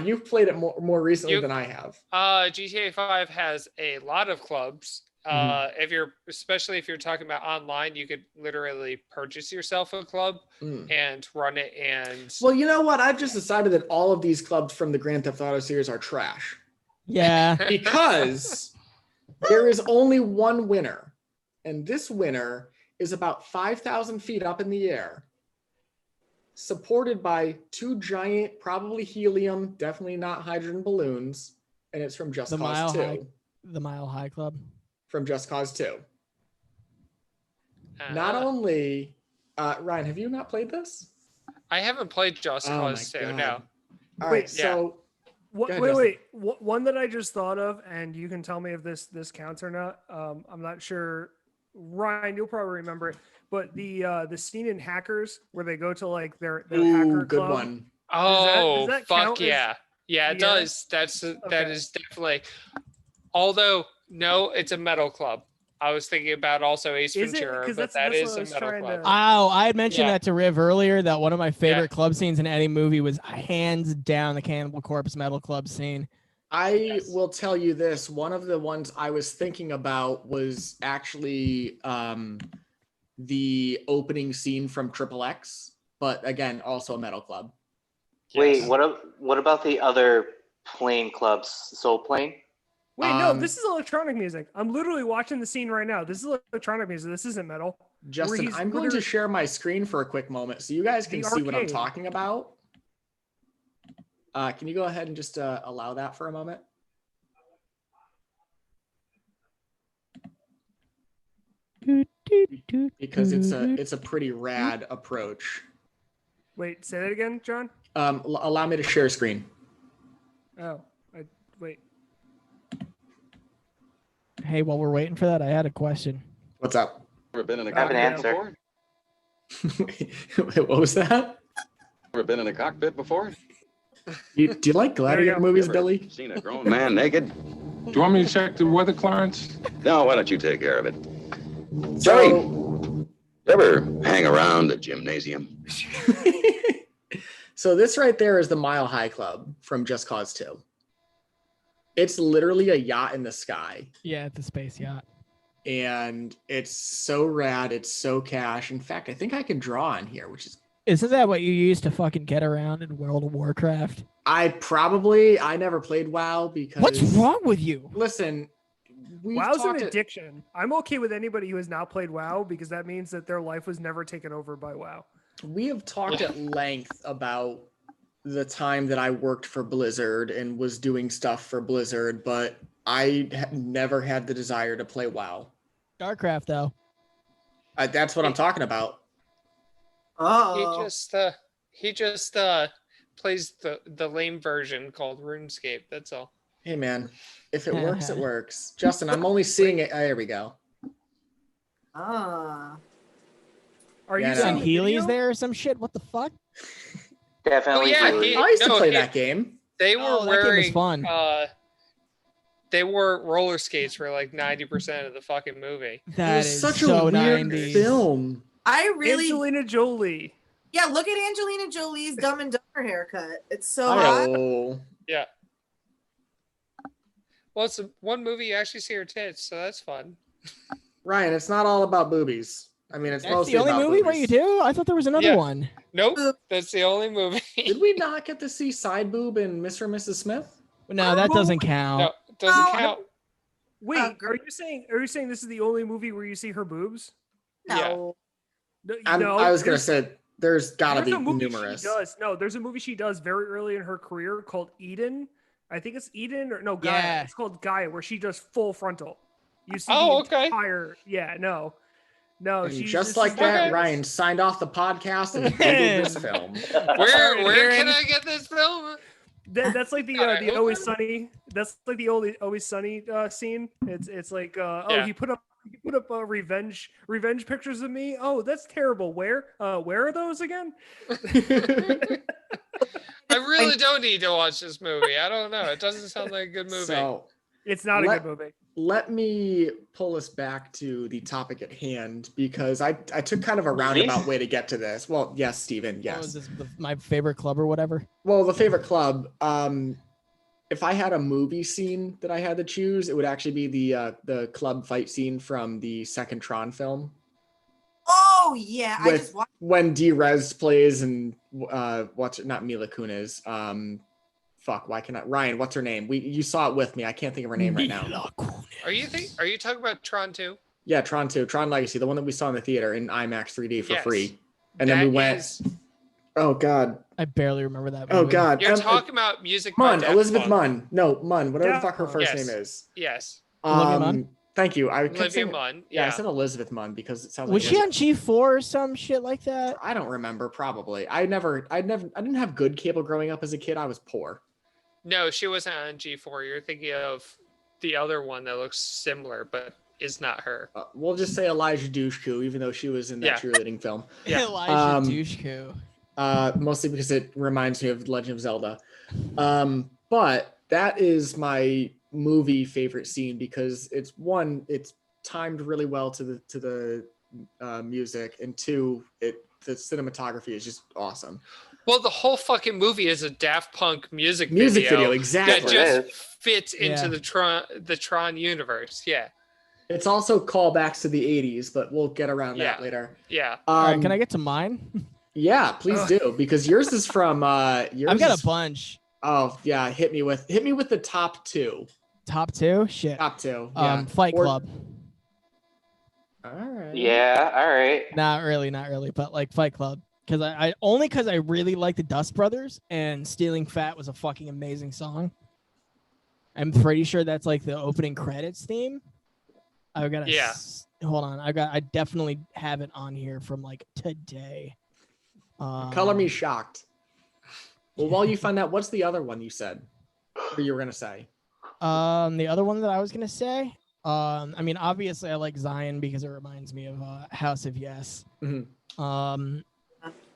You've played it more recently than I have. GTA 5 has a lot of clubs. Especially if you're talking about online, you could literally purchase yourself a club and run it. And well, you know what? I've just decided that all of these clubs from the Grand Theft Auto series are trash. Yeah. Because there is only one winner, and this winner is about 5,000 feet up in the air, supported by two giant, probably helium, definitely not hydrogen balloons, and it's from Just Cause 2. The Mile High Club. From Just Cause 2. Not only, Ryan, have you not played this? I haven't played Just Cause 2, no. All right, so Wait. One that I just thought of, and you can tell me if this counts or not. I'm not sure. Ryan, you'll probably remember it, but the scene in Hackers where they go to like their hacker good club. one. Oh, does that fuck count as- yeah. Yeah, it does. That is definitely. Although, no, it's a metal club. I was thinking about also Ace Is it? Ventura, 'Cause but that's that is what I a was metal trying club. to- Oh, I had mentioned Yeah. that to Riv earlier that one of my favorite club scenes in any movie was hands down the Cannibal Corpse Metal Club scene. I will tell you this. One of the ones I was thinking about was actually the opening scene from Triple X, but again, also a metal club. Wait, what about the other plane clubs? Soul Plane? Wait, no, this is electronic music. I'm literally watching the scene right now. This is electronic music. This isn't metal. Justin, I'm going to share my screen for a quick moment so you guys can see what I'm talking about. Can you go ahead and just allow that for a moment? Because it's a pretty rad approach. Wait, say that again, John. Allow me to share screen. Oh, wait. Hey, while we're waiting for that, I had a question. What's up? Ever been in a I have an cockpit answer. before? What was that? Ever been in a cockpit before? Do you like gladiator movies, Ever Billy? seen a grown man naked? Do you want me to check the weather, Clarence? No, why don't you take care of it? So, Ever hang around a gymnasium? so this right there is the Mile High Club from Just Cause 2. It's literally a yacht in the sky. Yeah, it's a space yacht. And it's so rad. It's so cash. In fact, I think I can draw on here, which is... Isn't that what you use to fucking get around in World of Warcraft? I never played WoW because... What's wrong with you? Listen, WoW's an addiction. I'm okay with anybody who has not played WoW because that means that their life was never taken over by WoW. We have talked at length about the time that I worked for Blizzard and was doing stuff for Blizzard, but I never had the desire to play WoW. StarCraft, though. That's what I'm talking about. Oh. He just plays the lame version called RuneScape. That's all. Hey man, if it works, it works. Justin, I'm only seeing it. There we go. Ah. Are you Some seeing Heelys there or some shit? What the fuck? Definitely. Oh, yeah, Healy. I used to play that game. They were Oh, that game was wearing fun. they wore roller skates for like 90% of the fucking movie. That It was is such so a weird 90s. film. I really. Angelina Jolie. Yeah, look at Angelina Jolie's Dumb and Dumber haircut. It's so hot. Oh, Yeah. Well, it's the one movie you actually see her tits, so that's fun. Ryan, it's not all about boobies. I mean, it's That's mostly the only about movie where boobies. you do? I thought there was another Yeah. one. Nope, that's the only movie. Did we not get to see side boob in Mr. and Mrs. Smith? No, that doesn't count. No, it doesn't Oh, count. Wait, are you saying this is the only movie where you see her boobs? No. No, I was gonna there's- say there's gotta there's be a movie numerous. She does. No, there's a movie she does very early in her career called Eden. I think it's Eden or no Gaia. Yeah. It's called Gaia, where she does full frontal. You see Oh, the okay. entire no. And she's just like that, okay. Ryan signed off the podcast and Googled this film. Where can I get this film? That's like the Alright, well, Always Sunny. That's like the Always Sunny scene. It's like Yeah. he put up revenge pictures of me. Oh, that's terrible. Where are those again? I really don't need to watch this movie. I don't know. It doesn't sound like a good movie. So It's not a good movie. let me pull us back to the topic at hand because I took kind of a roundabout way to get to this. Well, yes, Steven, What yes. was this, my favorite club or whatever? Well, the favorite club. If I had a movie scene that I had to choose, it would actually be the club fight scene from the second Tron film. Oh yeah, I With just watched. when D-Rez plays and not Mila Kunis. Why can I Ryan, what's her name? You saw it with me. I can't think of her name right now. Are you talking about Tron 2? Yeah, Tron 2, Tron Legacy, the one that we saw in the theater in IMAX 3D for Yes. free. And then we That went, is- oh God. I barely remember that movie. Oh God. You're talking about music. by Munn, Daft Elizabeth Punk. Munn. No, Munn, whatever the Daft fuck her Punk. first Yes. name is. Yes. Olivia Munn? Thank you. I kept Olivia saying, Munn. yeah, I Yeah. said Elizabeth Munn because it sounds Was like she on G4 or some shit like that? I don't remember, probably. I didn't have good cable growing up as a kid. I was poor. No, she wasn't on G4. You're thinking of the other one that looks similar, but is not her. We'll just say Elijah Dushku, even though she was in that Yeah. cheerleading film. Yeah. Elijah Dushku. Mostly because it reminds me of Legend of Zelda. But that is my movie favorite scene because it's timed really well to the music, and two, the cinematography is just awesome. Well, the whole fucking movie is a Daft Punk music Video, exactly. that just fits into Yeah. the Tron universe. Yeah. It's also callbacks to the 80s, but we'll get around that Yeah. later. Yeah. All right, can I get to mine? Yeah, please do, because yours is from I've got a bunch. Oh yeah, hit me with the top two. Top two? Shit. Top two. Yeah. Fight Club. All right. Yeah, all right. Not really, but like Fight Club. Because because I really like the Dust Brothers, and Stealing Fat was a fucking amazing song. I'm pretty sure that's like the opening credits theme. I gotta hold on. I definitely have it on here from like today. Color me shocked. Well, while you find that, what's the other one you said? Or you were gonna say? The other one that I was gonna say. I mean, obviously, I like Zion because it reminds me of House of Yes. Mm-hmm.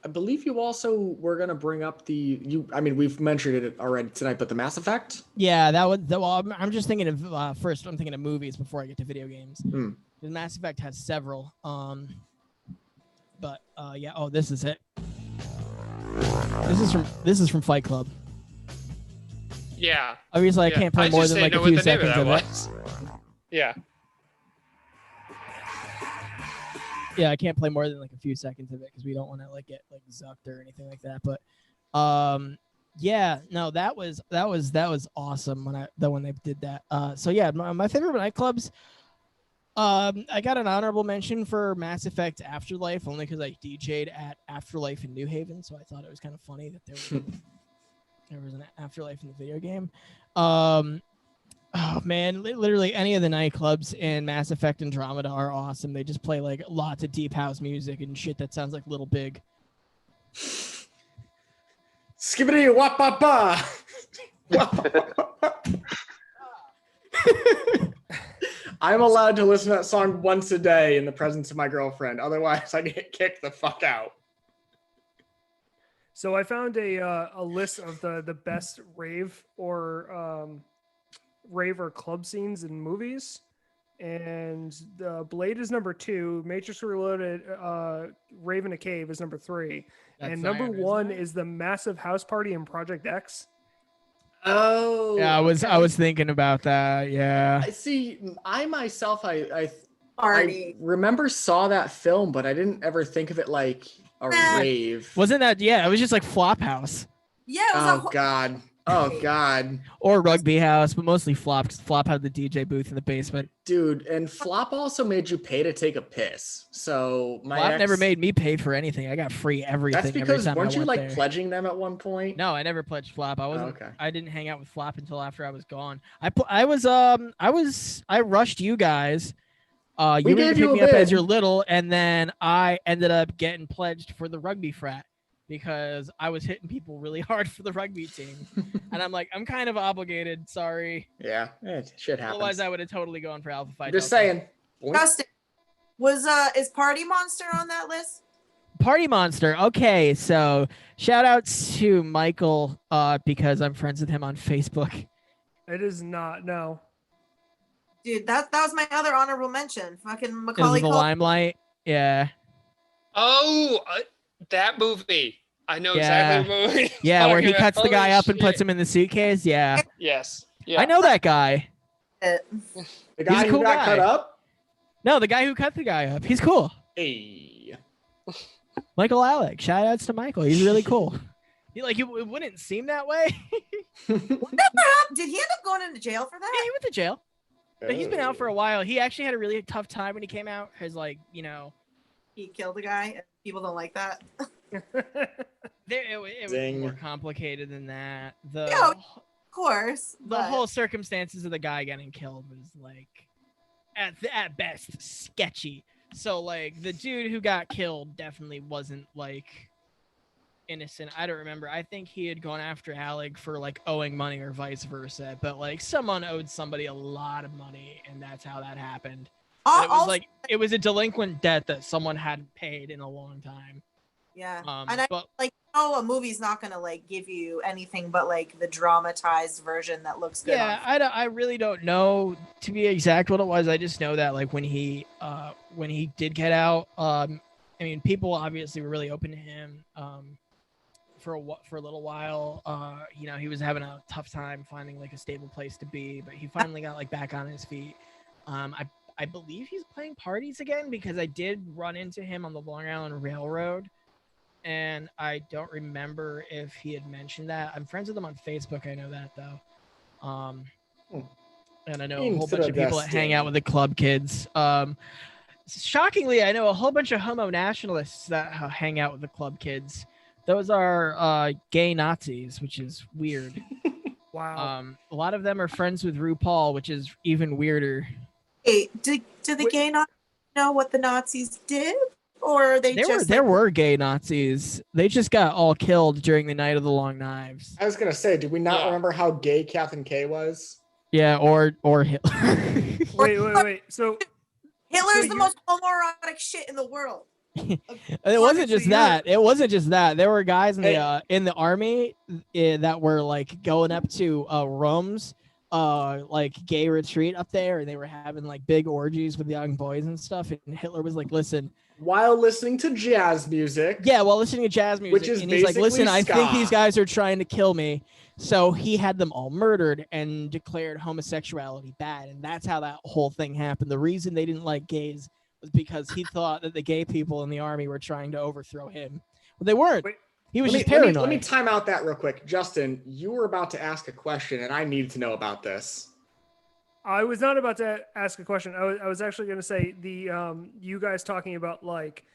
I believe you also were gonna bring up I mean, we've mentioned it already tonight, but the Mass Effect. Yeah, that was. Well, I'm just thinking of first. I'm thinking of movies before I get to video games. Mm. The Mass Effect has several. But yeah. Oh, this is it. This is from Fight Club. Yeah. Obviously, I can't play more than like a few seconds of it. Yeah. Yeah, I can't play more than like a few seconds of it because we don't want to like get like zucked or anything like that. But yeah, no, that was awesome when they did that. So yeah, my favorite nightclubs. I got an honorable mention for Mass Effect Afterlife only because I DJ'd at Afterlife in New Haven, so I thought it was kind of funny that there was an Afterlife in the video game. Oh man, literally any of the nightclubs in Mass Effect Andromeda are awesome. They just play like lots of deep house music and shit that sounds like Little Big. Skibbity wap ba ba. I'm allowed to listen to that song once a day in the presence of my girlfriend. Otherwise, I get kicked the fuck out. So I found a list of the best rave or club scenes in movies, and Blade is number 2, Matrix Reloaded, Rave in a Cave is number 3, and number 1 is the massive house party in Project X. Oh, yeah, I was thinking about that. Yeah, I see. I myself, I Party. remember saw that film, but I didn't ever think of it like a rave. Wasn't that? Yeah, it was just like Flophouse. Yeah. It was God. Oh God. Or Rugby House, but mostly Flop, because Flop had the DJ booth in the basement. Dude, and Flop also made you pay to take a piss. So Flop never made me pay for anything. I got free everything. That's because every time weren't you like there. pledging them at one point? No, I never pledged Flop. I wasn't. Okay. I didn't hang out with Flop until after I was gone. I rushed you guys. You were gonna pick me up as your little, and then I ended up getting pledged for the rugby frat because I was hitting people really hard for the rugby team. And I'm like, I'm kind of obligated. Sorry. Yeah, shit happens. Otherwise, I would have totally gone for Alpha Phi. Just saying. Justin, is Party Monster on that list? Party Monster. Okay, so shout outs to Michael because I'm friends with him on Facebook. It is not, no. Dude, that was my other honorable mention. Fucking Macaulay Culkin. Limelight. Yeah. Oh, that movie. I know exactly what movie. Yeah, where he cuts the guy up and puts him in the suitcase. Yeah. Yes. Yeah. I know that guy. The guy who got cut up? No, the guy who cut the guy up. He's cool. Hey. Michael Alec. Shout outs to Michael. He's really cool. It wouldn't seem that way. What happened? Did he end up going into jail for that? Yeah, he went to jail. But he's been out for a while. He actually had a really tough time when he came out. He killed a guy and people don't like that. It was more complicated than that. Of course. The whole circumstances of the guy getting killed was like at best sketchy. So like the dude who got killed definitely wasn't like innocent. I don't remember. I think he had gone after Alec for like owing money or vice versa. But like someone owed somebody a lot of money, and that's how that happened. It was it was a delinquent debt that someone hadn't paid in a long time. Yeah, a movie's not gonna like give you anything but like the dramatized version that looks good. Yeah, I really don't know to be exact what it was. I just know that like when he did get out, I mean, people obviously were really open to him. For a little while, he was having a tough time finding like a stable place to be, but he finally got like back on his feet. I believe he's playing parties again because I did run into him on the Long Island Railroad, and I don't remember if he had mentioned that. I'm friends with him on Facebook. I know that though. and I know a whole bunch of people that hang out with the club kids. Shockingly, I know a whole bunch of homo nationalists that hang out with the club kids. Those are gay Nazis, which is weird. Wow. A lot of them are friends with RuPaul, which is even weirder. Hey, do the gay Nazis know what the Nazis did? Or they there were gay Nazis. They just got all killed during the Night of the Long Knives. I was gonna say, did we not remember how gay Captain K was? Yeah, or Hitler. wait. So Hitler's the most homoerotic shit in the world. It wasn't just that. It wasn't just that. There were guys in the army that were like going up to Rome's like gay retreat up there, and they were having like big orgies with young boys and stuff. And Hitler was like, "Listen." While listening to jazz music. Yeah, while listening to jazz music. Which is and he's like, listen, ska. I think these guys are trying to kill me. So he had them all murdered and declared homosexuality bad. And that's how that whole thing happened. The reason they didn't like gays was because he thought that the gay people in the army were trying to overthrow him. Well, they weren't. He was just paranoid. Let me time out that real quick. Justin, you were about to ask a question, and I need to know about this. I was not about to ask a question. I was actually going to say you guys talking about like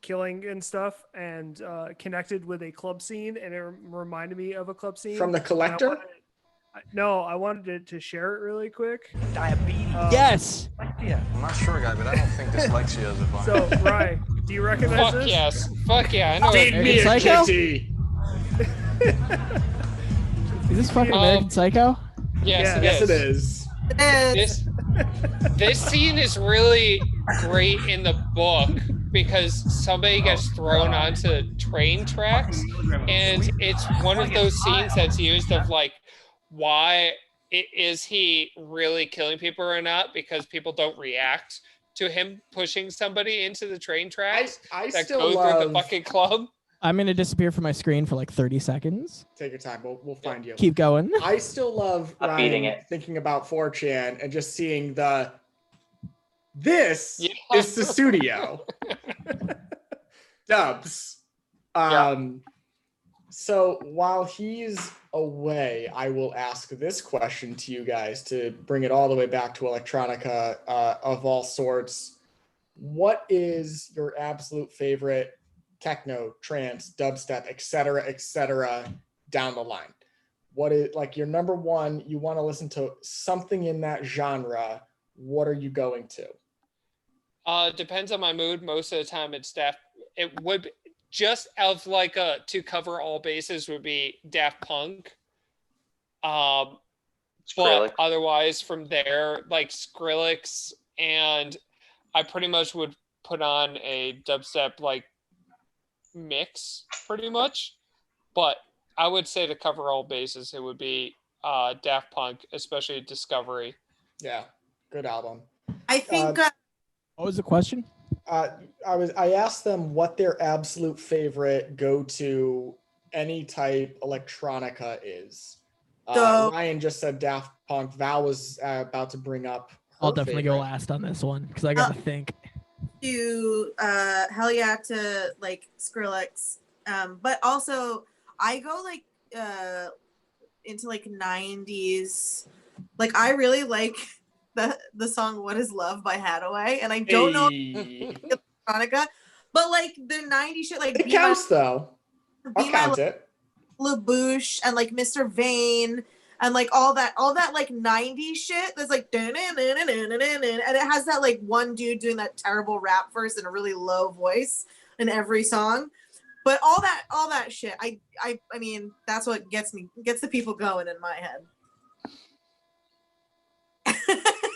killing and stuff and connected with a club scene, and it reminded me of a club scene from The Collector. I wanted to share it really quick. Diabetes. Yes. Yeah, I'm not sure, guy, but I don't think dyslexia is a vibe. So, Rye, do you recognize Fuck this? yes. Fuck yeah. I know Feed me a kitty. Is this fucking American Psycho? Yes, it is. This scene is really great in the book because somebody gets thrown onto train tracks, and it's one of those scenes that's used of like, why is he really killing people or not? Because people don't react to him pushing somebody into the train tracks that goes through the fucking club. I'm going to disappear from my screen for like 30 seconds. Take your time. We'll find you. Keep going. I still love Ryan thinking about 4chan and just seeing this is the studio. Dubs. So while he's away, I will ask this question to you guys to bring it all the way back to electronica of all sorts. What is your absolute favorite techno, trance, dubstep, etc., down the line? What is like your number one? You want to listen to something in that genre. What are you going to? Depends on my mood. Most of the time, it's Daft. It would just of like to cover all bases would be Daft Punk. But otherwise, from there, like Skrillex, and I pretty much would put on a dubstep like mix pretty much, but I would say to cover all bases it would be Daft Punk, especially Discovery. Yeah, good album. I think what was the question? I asked them what their absolute favorite go-to any type electronica is. Ryan just said Daft Punk. Val was about to bring up I'll definitely go last on this one because I gotta think. To hell yeah to like Skrillex, but also I go like into like 90s. Like I really like the song "What Is Love" by Hadaway, and I don't know electronica, but like the 90s shit, like it counts though. I'll count it. LaBouche and like Mr. Vane and like all that like 90s shit that's like and it has that like one dude doing that terrible rap verse in a really low voice in every song. But all that shit, I mean, that's what gets the people going in my head.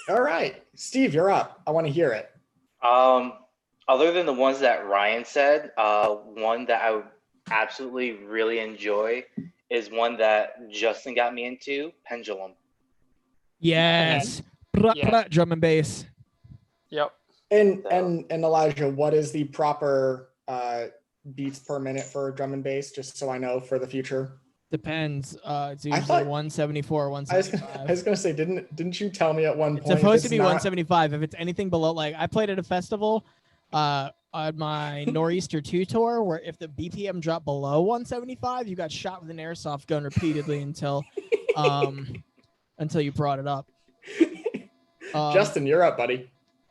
All right, Steve, you're up. I want to hear it. Other than the ones that Ryan said, one that I would absolutely really enjoy is one that Justin got me into, Pendulum. Yes. Drum and bass. Yep. And Elijah, what is the proper beats per minute for drum and bass, just so I know for the future? Depends. It's usually 174, 175. I was gonna say, didn't you tell me at one point? It's supposed to be 175. If it's anything below, like I played at a festival on my Nor'easter 2 tour, where if the BPM dropped below 175, you got shot with an airsoft gun repeatedly until you brought it up. Justin, you're up, buddy.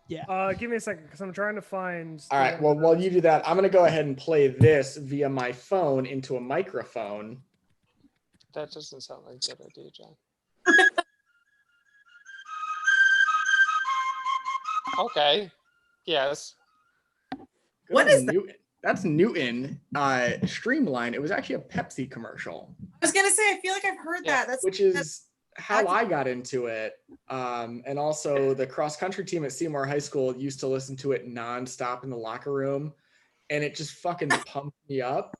Yeah. Give me a second because I'm trying to find. All right. Well, while you do that, I'm gonna go ahead and play this via my phone into a microphone. That doesn't sound like a good idea, John. Okay. Yes. What is that? Newton? That's Newton. Streamline. It was actually a Pepsi commercial. I was gonna say, I feel like I've heard that. Which is how I got into it. And also the cross country team at Seymour High School used to listen to it nonstop in the locker room, and it just fucking pumped me up.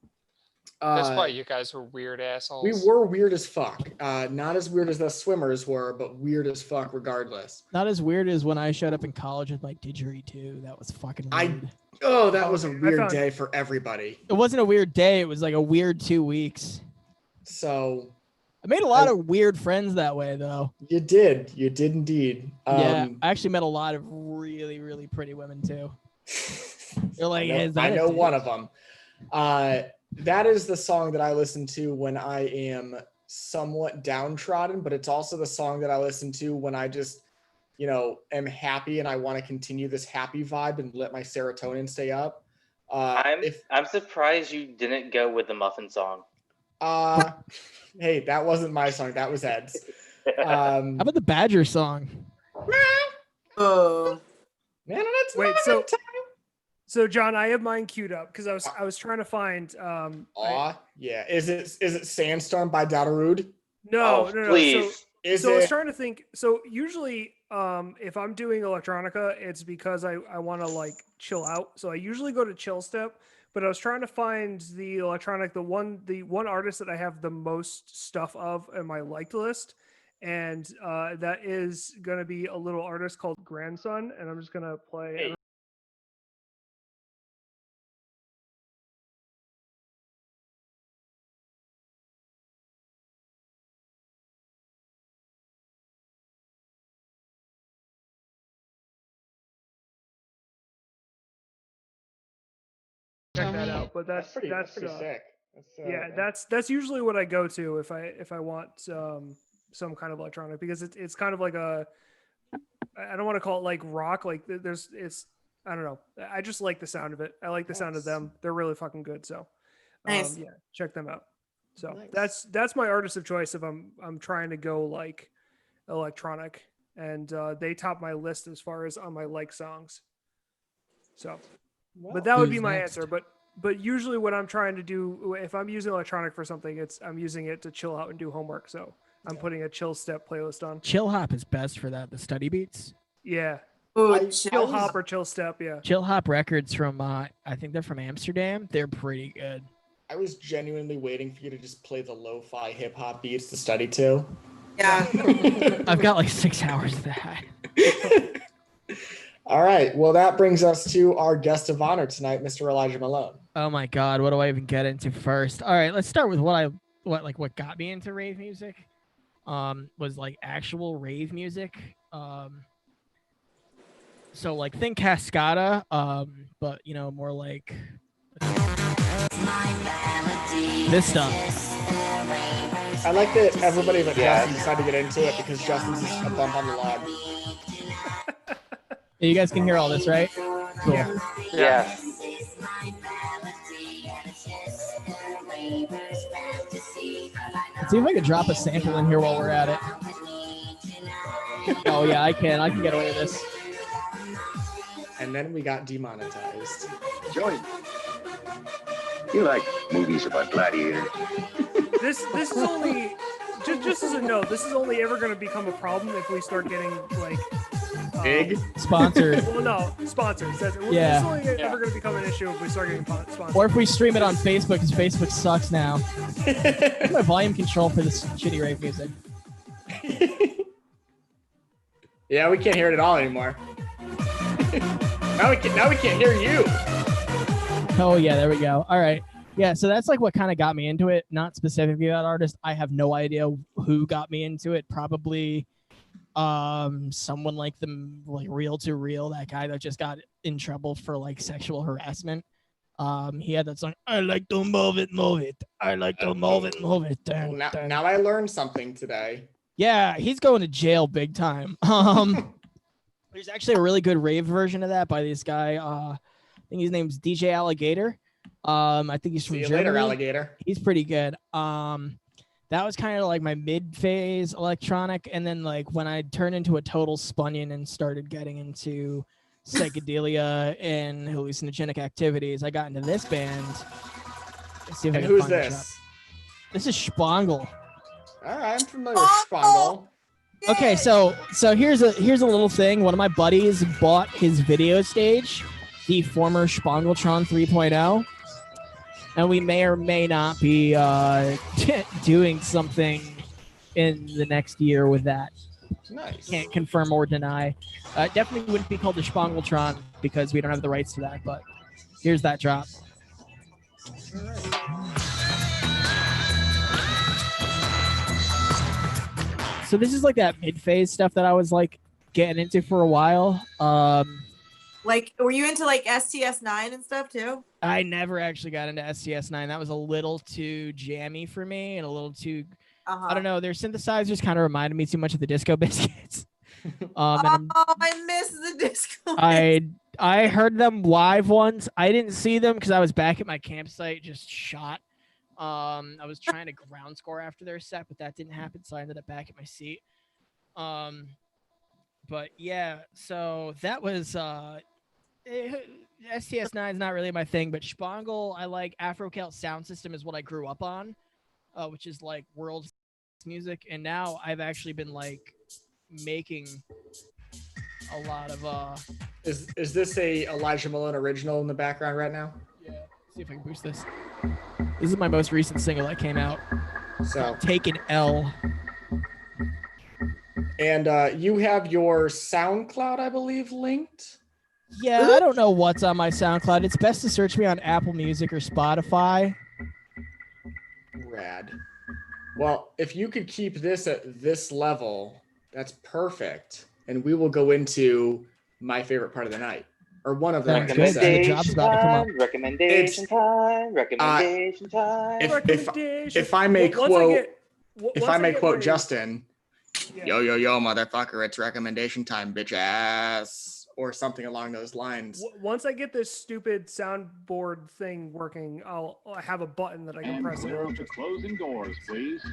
That's why you guys were weird assholes. We were weird as fuck. Not as weird as the swimmers were, but weird as fuck regardless. Not as weird as when I showed up in college with my didgeridoo. That was fucking weird. That was a weird day for everybody. It wasn't a weird day. It was like a weird 2 weeks. So I made a lot of weird friends that way, though. You did indeed. Yeah, I actually met a lot of really, really pretty women too. You're like, I know one of them. That is the song that I listen to when I am somewhat downtrodden, but it's also the song that I listen to when I just, am happy and I want to continue this happy vibe and let my serotonin stay up. I'm surprised you didn't go with the muffin song. Hey, that wasn't my song. That was Ed's. How about the Badger song? Oh, man, that's wait. So John, I have mine queued up because I was trying to find. Yeah. Is it Sandstorm by Dadarude? No. Please. So I was trying to think. So usually, if I'm doing electronica, it's because I want to like chill out. So I usually go to chill step. But I was trying to find the electronic, the one artist that I have the most stuff of in my liked list, and that is going to be a little artist called Grandson, and I'm just going to play. Hey. Check that out, but that's pretty sick. That's usually what I go to if I want some kind of electronic, because it's kind of like I don't want to call it like rock, like I don't know, I just like the sound of it. I like the sound of them. They're really fucking good. So nice. Yeah, check them out. So nice. that's my artist of choice if I'm trying to go like electronic, and they top my list as far as on my like songs. So but that would be my answer. But usually what I'm trying to do, if I'm using electronic for something, I'm using it to chill out and do homework. So I'm putting a chill step playlist on. Chill hop is best for that. The study beats. Yeah. Ooh, chill hop or chill step. Yeah. Chill hop records from I think they're from Amsterdam. They're pretty good. I was genuinely waiting for you to just play the lo-fi hip hop beats to study to. Yeah. I've got like 6 hours of that. All right. Well, that brings us to our guest of honor tonight, Mr. Elijah Malone. Oh my God, what do I even get into first? All right, let's start with what got me into rave music. Was like actual rave music. So like think Cascada, but more like this stuff. I like that everybody but Justin decided to get into it because Justin's just a bump on the log. You guys can hear all this, right? Cool. Yeah. Let's see if I can drop a sample in here while we're at it. Oh yeah, I can get away with this. And then we got demonetized. Joey, you like movies about gladiators? This is only just as a note. This is only ever going to become a problem if we start getting like big sponsored. Well, no, sponsors. This is only ever going to become an issue if we start getting sponsored. Or if we stream it on Facebook, because Facebook sucks now. What's my volume control for this shitty rave music? Yeah, we can't hear it at all anymore. Now we can't hear you. Oh yeah, there we go. All right. Yeah, so that's like what kind of got me into it. Not specifically that artist. I have no idea who got me into it. Probably someone like Real to Real, that guy that just got in trouble for like sexual harassment. He had that song, I like to move it. I like to move it. Now I learned something today. Yeah, he's going to jail big time. There's actually a really good rave version of that by this guy. I think his name's DJ Alligator. I think he's from See you Germany. later, alligator. He's pretty good. That was kind of like my mid-phase electronic, and then like when I turned into a total spunion and started getting into psychedelia and hallucinogenic activities, I got into this band. Let's see if I And can who's find it. this? This is Spangle. All right, I'm familiar with Spangle. Okay, so here's a little thing. One of my buddies bought his video stage, the former Spangletron 3.0, and we may or may not be doing something in the next year with that. Nice. Can't confirm or deny. Definitely wouldn't be called the Spangletron because we don't have the rights to that. But here's that drop. So this is like that mid-phase stuff that I was like getting into for a while. Like, were you into like STS9 and stuff too? I never actually got into STS9. That was a little too jammy for me and a little too, I don't know. Their synthesizers kind of reminded me too much of the Disco Biscuits. I miss the Disco. I heard them live once. I didn't see them because I was back at my campsite, just shot. I was trying to ground score after their set, but that didn't happen, so I ended up back at my seat. But yeah, so that was STS9 is not really my thing, but Spangle, I like. Afro-Celt sound system is what I grew up on, which is like world music, and now I've actually been like making a lot of Is this a Elijah Malone original in the background right now? Yeah. See if I can boost this. This is my most recent single that came out. So Take an L. And you have your SoundCloud, I believe, linked? Yeah, I don't know what's on my SoundCloud. It's best to search me on Apple Music or Spotify. Rad. Well, if you could keep this at this level, that's perfect. And we will go into my favorite part of the night. Or one of them. Recommendation time. Recommendation time. If I may quote Justin, yo, motherfucker, it's recommendation time, bitch ass, or something along those lines. Once I get this stupid soundboard thing working, I'll have a button that I can press. Closing doors, please.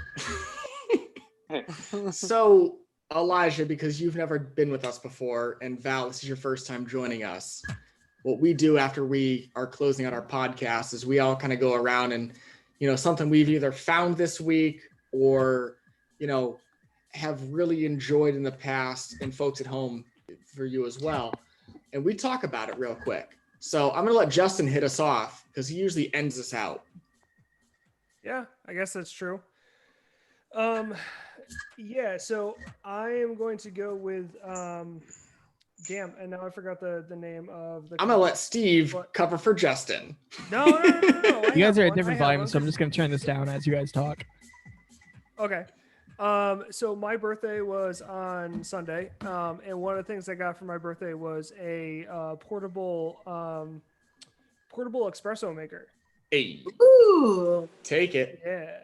So, Elijah, because you've never been with us before, and Val, this is your first time joining us, what we do after we are closing out our podcast is we all kind of go around and, something we've either found this week or, have really enjoyed in the past, and folks at home for you as well. And we talk about it real quick. So I'm going to let Justin hit us off because he usually ends us out. Yeah, I guess that's true. Yeah, so I am going to go with damn, and now I forgot the name of the. I'm gonna let Steve cover for Justin. No. You guys are at different volumes, so I'm just gonna turn this down as you guys talk. Okay. So my birthday was on Sunday, and one of the things I got for my birthday was a portable espresso maker. Hey. Ooh. Take it. Yeah.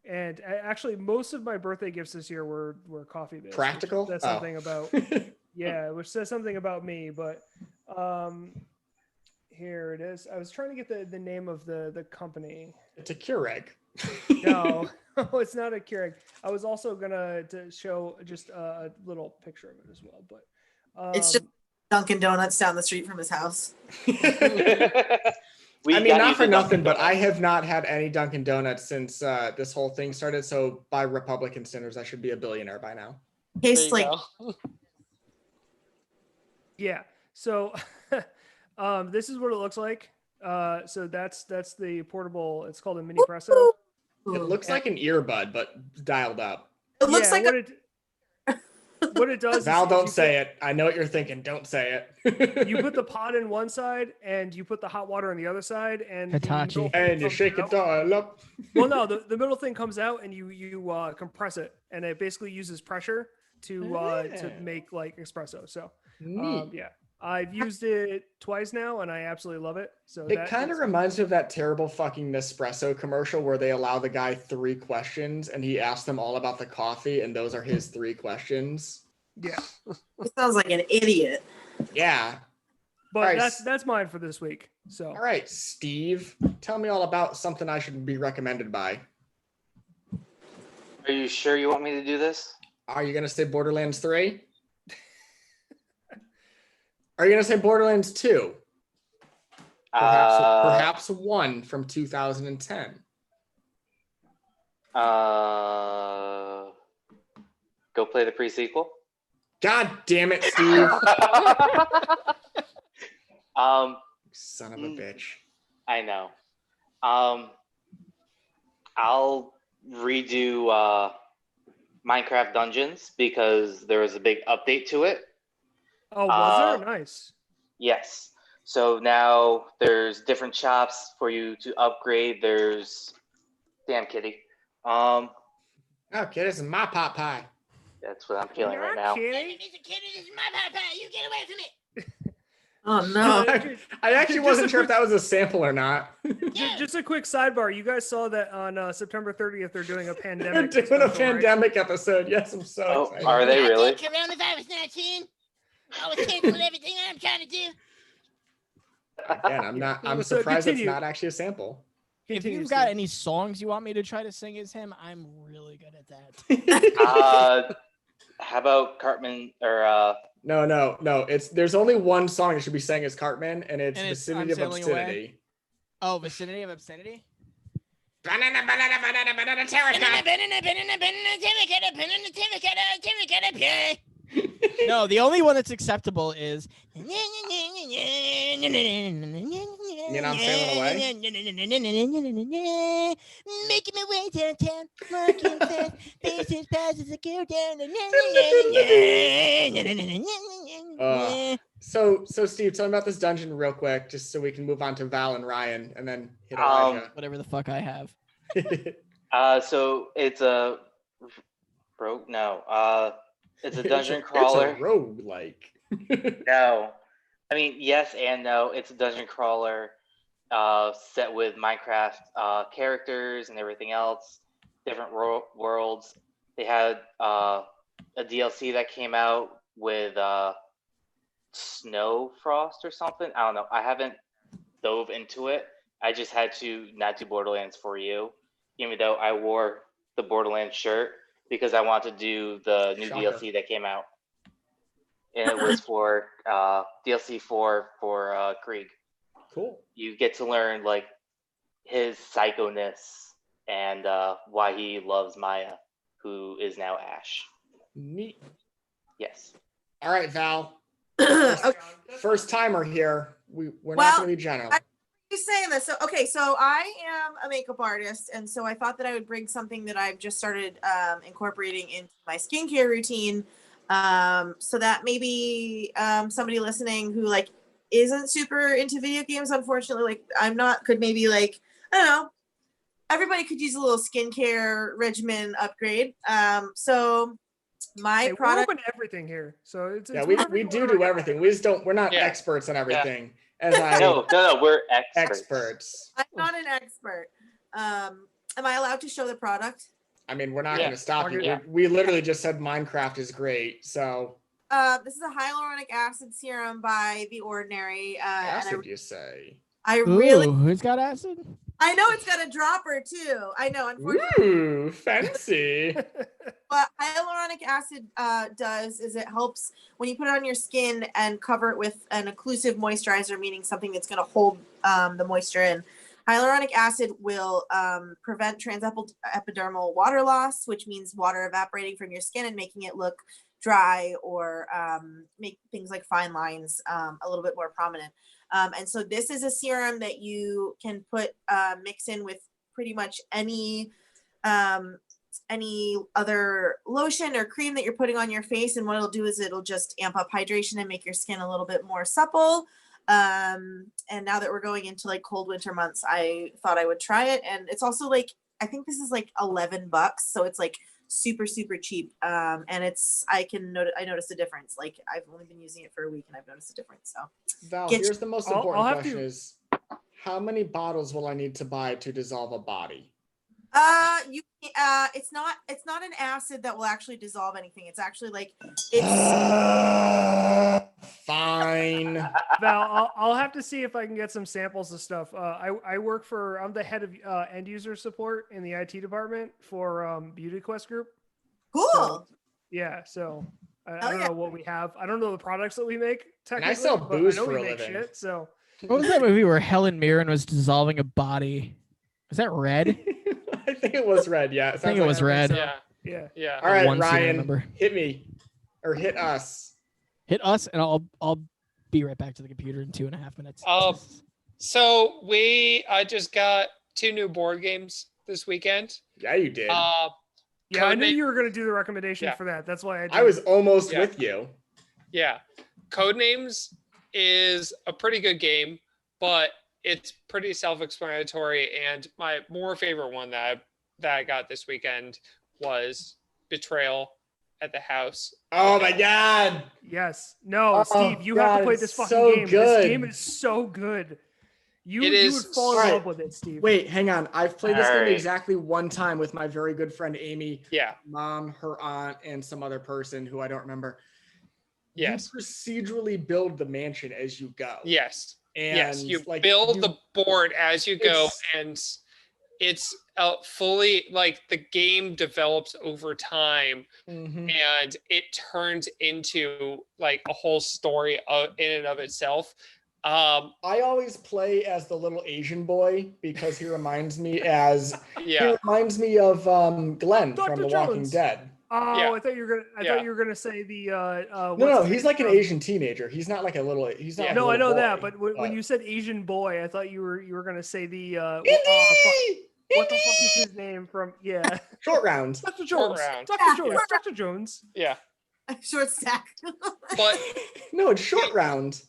And actually, most of my birthday gifts this year were coffee based. Practical. That's something about which says something about me. But here it is. I was trying to get the name of the company. It's a Keurig. No, it's not a Keurig. I was also gonna show just a little picture of it as well. But it's just Dunkin' Donuts down the street from his house. I mean, not for nothing, but I have not had any Dunkin' Donuts since this whole thing started. So by Republican standards, I should be a billionaire by now. Tastes like. Yeah. So this is what it looks like. So that's the portable. It's called a mini presso. It looks like an earbud, but dialed up. It looks like what it does. Val, don't say it. I know what you're thinking. Don't say it. You put the pot in one side and you put the hot water on the other side, and Hitachi. And you shake it dial up. Well, no, the middle thing comes out and you compress it, and it basically uses pressure to make like espresso. So yeah, I've used it twice now and I absolutely love it. So it kind of reminds me of that terrible fucking Nespresso commercial where they allow the guy 3 questions and he asks them all about the coffee, and those are his 3 questions. Yeah. He sounds like an idiot. Yeah. But right. that's mine for this week. So. All right, Steve, tell me all about something I should be recommended by. Are you sure you want me to do this? Are you gonna say Borderlands 3? Are you gonna say Borderlands 2? Perhaps 1 from 2010. Go play the pre-sequel. God damn it, Steve. Son of a bitch. I know. I'll redo Minecraft Dungeons because there was a big update to it. Oh, was there? Nice. Yes. So now there's different shops for you to upgrade. There's damn kitty. Okay, this is my pot pie. That's what I'm feeling right now. Kitty, this is my papa. You get away from it. Oh no! I actually wasn't sure if that was a sample or not. Just a quick sidebar. You guys saw that on September 30th. They're doing a pandemic. They're doing a pandemic episode. Yes, I'm so excited. Are they really? Coronavirus 19. I was canceling everything I'm trying to do. Again, I'm surprised it's not actually a sample. If you've got any songs you want me to try to sing as him, I'm really good at that. How about Cartman or No. There's only one song that should be sang as Cartman, and it's Vicinity of Obscenity. Away? Oh, Vicinity of Obscenity? No, the only one that's acceptable is You know I'm sailing away? Making my way downtown, walking fast, faces passes a girl down. So Steve, tell me about this dungeon real quick, just so we can move on to Val and Ryan, and then hit Elijah. Whatever the fuck I have. So it's a it's a dungeon crawler. It's a roguelike. No. I mean, yes and no. It's a dungeon crawler set with Minecraft characters and everything else, different worlds. They had a DLC that came out with Snow Frost or something. I don't know. I haven't dove into it. I just had to not do Borderlands for you, even though I wore the Borderlands shirt because I wanted to do the new DLC that came out. And it was for DLC for Krieg. Cool. You get to learn like his psychoness and why he loves Maya, who is now Ash. Neat. Yes. All right, Val. First timer here. We're not going to be general. You're saying this. So I am a makeup artist, and so I thought that I would bring something that I've just started incorporating into my skincare routine. So that maybe somebody listening who like isn't super into video games, unfortunately, like I'm not, could maybe like, I don't know, everybody could use a little skincare regimen upgrade. So my product, we're open to everything here. So it's we do everything. We're not experts on everything. Yeah. No, we're experts. I'm not an expert. Am I allowed to show the product? I mean, we're not going to stop you. Yeah. We literally just said Minecraft is great. So this is a hyaluronic acid serum by The Ordinary. Acid, you say? Who's got acid? I know it's got a dropper too. I know, unfortunately. Ooh, fancy. What hyaluronic acid does is it helps when you put it on your skin and cover it with an occlusive moisturizer, meaning something that's going to hold the moisture in. Hyaluronic acid will prevent transepidermal water loss, which means water evaporating from your skin and making it look dry or make things like fine lines a little bit more prominent. And so this is a serum that you can put mix in with pretty much any other lotion or cream that you're putting on your face. And what it'll do is it'll just amp up hydration and make your skin a little bit more supple. And now that we're going into like cold winter months, I thought I would try it. And it's also like, I think this is like $11. So it's like super, super cheap. And I noticed a difference. Like I've only been using it for a week and I've noticed a difference. So Val, here's the most important question is how many bottles will I need to buy to dissolve a body? You it's not an acid that will actually dissolve anything. It's actually like it's Fine. Val, I'll have to see if I can get some samples of stuff. I'm the head of end user support in the IT department for Beauty Quest Group. Cool. So, yeah, so I don't know what we have. I don't know the products that we make. And I sell but booze I know for we a make living. shit. So What was that movie where Helen Mirren was dissolving a body? Was that Red? I think it was Red. Yeah, I think it was Red. Yeah. All right, One scene I Ryan, remember. hit me or hit us. Hit us, and I'll be right back to the computer in 2.5 minutes. So I just got 2 new board games this weekend. Yeah, you did. yeah, I knew you were going to do the recommendation for that. That's why I was almost with you. Yeah. Codenames is a pretty good game, but it's pretty self-explanatory. And my more favorite one that I got this weekend was Betrayal at the House. Oh my God. Yes. No, Steve, you have to play this fucking game. Good. This game is so good. You would fall in love with it, Steve. Wait, hang on. I've played this All game right. exactly one time with my very good friend Amy. Yeah. Mom, her aunt, and some other person who I don't remember. Yes. You procedurally build the mansion as you go. Yes. And yes. You like, build the board as you go, and it's fully like the game develops over time, and it turns into like a whole story in and of itself. I always play as the little Asian boy because he reminds me he reminds me of Glenn Dr. from The Jones. Walking Dead. Oh, yeah. I thought you were gonna say the no, he's like an Asian teenager. He's not like a little. He's not. No, I know boy, that, but when you said Asian boy, I thought you were gonna say the what the fuck is his name from? Yeah, Short Round. Dr. Jones. Round. Dr. Jones. Yeah. Short stack. But no, it's Short Round.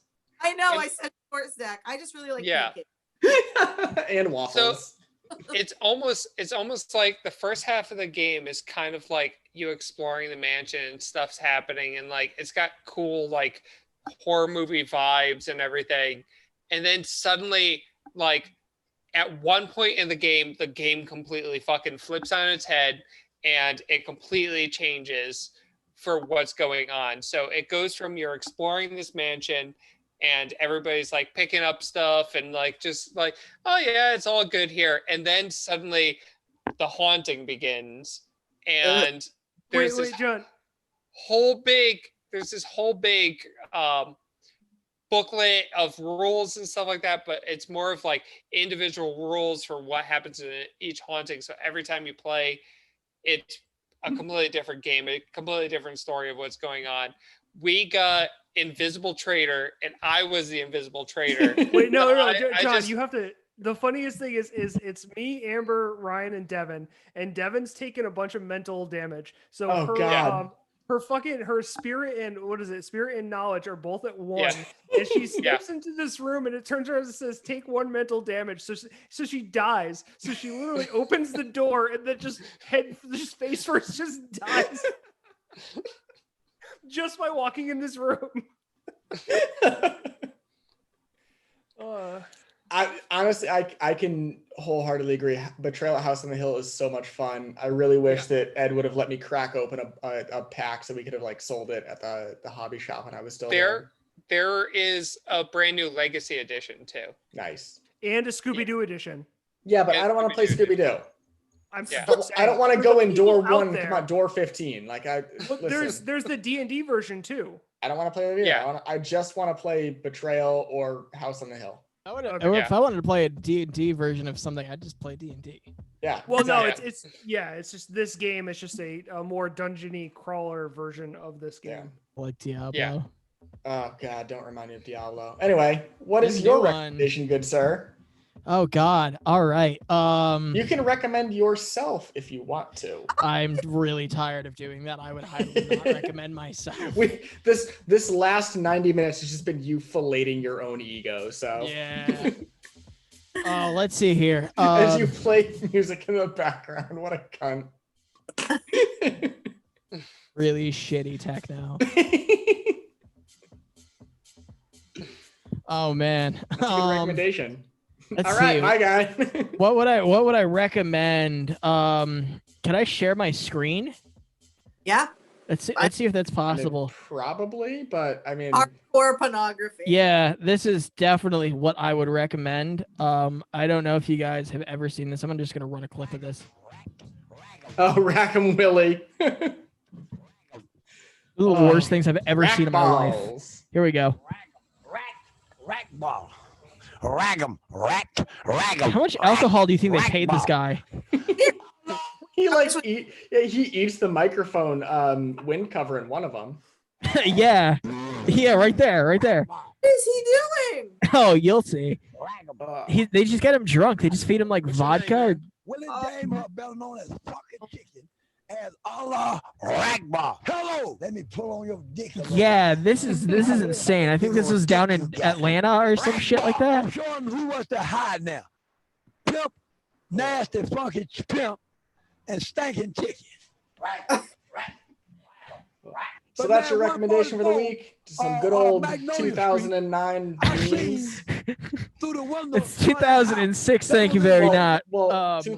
I know. I said short stack. I just really like pancakes. And waffles. So it's almost like the first half of the game is kind of like you exploring the mansion and stuff's happening, and like it's got cool like horror movie vibes and everything. And then suddenly, like at one point in the game completely fucking flips on its head and it completely changes for what's going on. So it goes from you're exploring this mansion and everybody's like picking up stuff and like just like, oh yeah, it's all good here. And then suddenly the haunting begins, and there's this whole big booklet of rules and stuff like that, but it's more of like individual rules for what happens in each haunting. So every time you play, it's a completely different game, a completely different story of what's going on. We got Invisible Traitor, and I was the Invisible Traitor. Wait, no, John, you have to. The funniest thing is it's me, Amber, Ryan, and Devin, and Devin's taken a bunch of mental damage. So her spirit and spirit and knowledge are both at 1, and she steps into this room, and it turns around and says, "Take 1 mental damage." So she dies. So she literally opens the door, and then just face first just dies. Just by walking in this room. I honestly can wholeheartedly agree. Betrayal at House on the Hill is so much fun. I really wish that Ed would have let me crack open a pack so we could have like sold it at the hobby shop when I was still there. There is a brand new Legacy edition too. Nice. And a Scooby-Doo edition. Yeah, but I don't want to play Scooby-Doo. I don't want to go in door 1. Come on, door 15. Like there's the D&D version too. I don't want to play that either. Yeah. I just want to play Betrayal or House on the Hill. If I wanted to play a D&D version of something, I'd just play D&D. Yeah. Well, no, it's just this game. It's just a more dungeony crawler version of this game. Like Diablo. Yeah. Oh God, don't remind me of Diablo. Anyway, what is your recommendation, good sir? Oh God. All right. You can recommend yourself if you want to. I'm really tired of doing that. I would highly not recommend myself. This last 90 minutes has just been you filleting your own ego. So yeah. Oh, let's see here. As you play music in the background, what a cunt. Really shitty techno. Oh man. That's a good recommendation. Let's All right, see. my guy. What would I recommend? Can I share my screen? Yeah. Let's see if that's possible. Probably, but I mean, hardcore pornography. Yeah, this is definitely what I would recommend. I don't know if you guys have ever seen this. I'm just gonna run a clip of this. oh, Rack'em Willie. One of the worst things I've ever seen in my life. Balls. Here we go. Rack ball. Rag 'em. Rack 'em. How much alcohol do you think they paid this guy? He like he eats the microphone wind cover in one of them. Yeah, right there. What is he doing? Oh, you'll see. They just get him drunk. They just feed him like vodka. Willie Dame, better known as fucking chicken, as Allah Ragball. Hello, let me pull on your dick. Yeah, this is insane. I think this was down in Atlanta or some shit like that. I'm showing who wants to hide now. Pimp, nasty, funky pimp, and stinking chicken. So that's your recommendation for the week. Some good old 2009 memes. It's 2006. Thank you very much.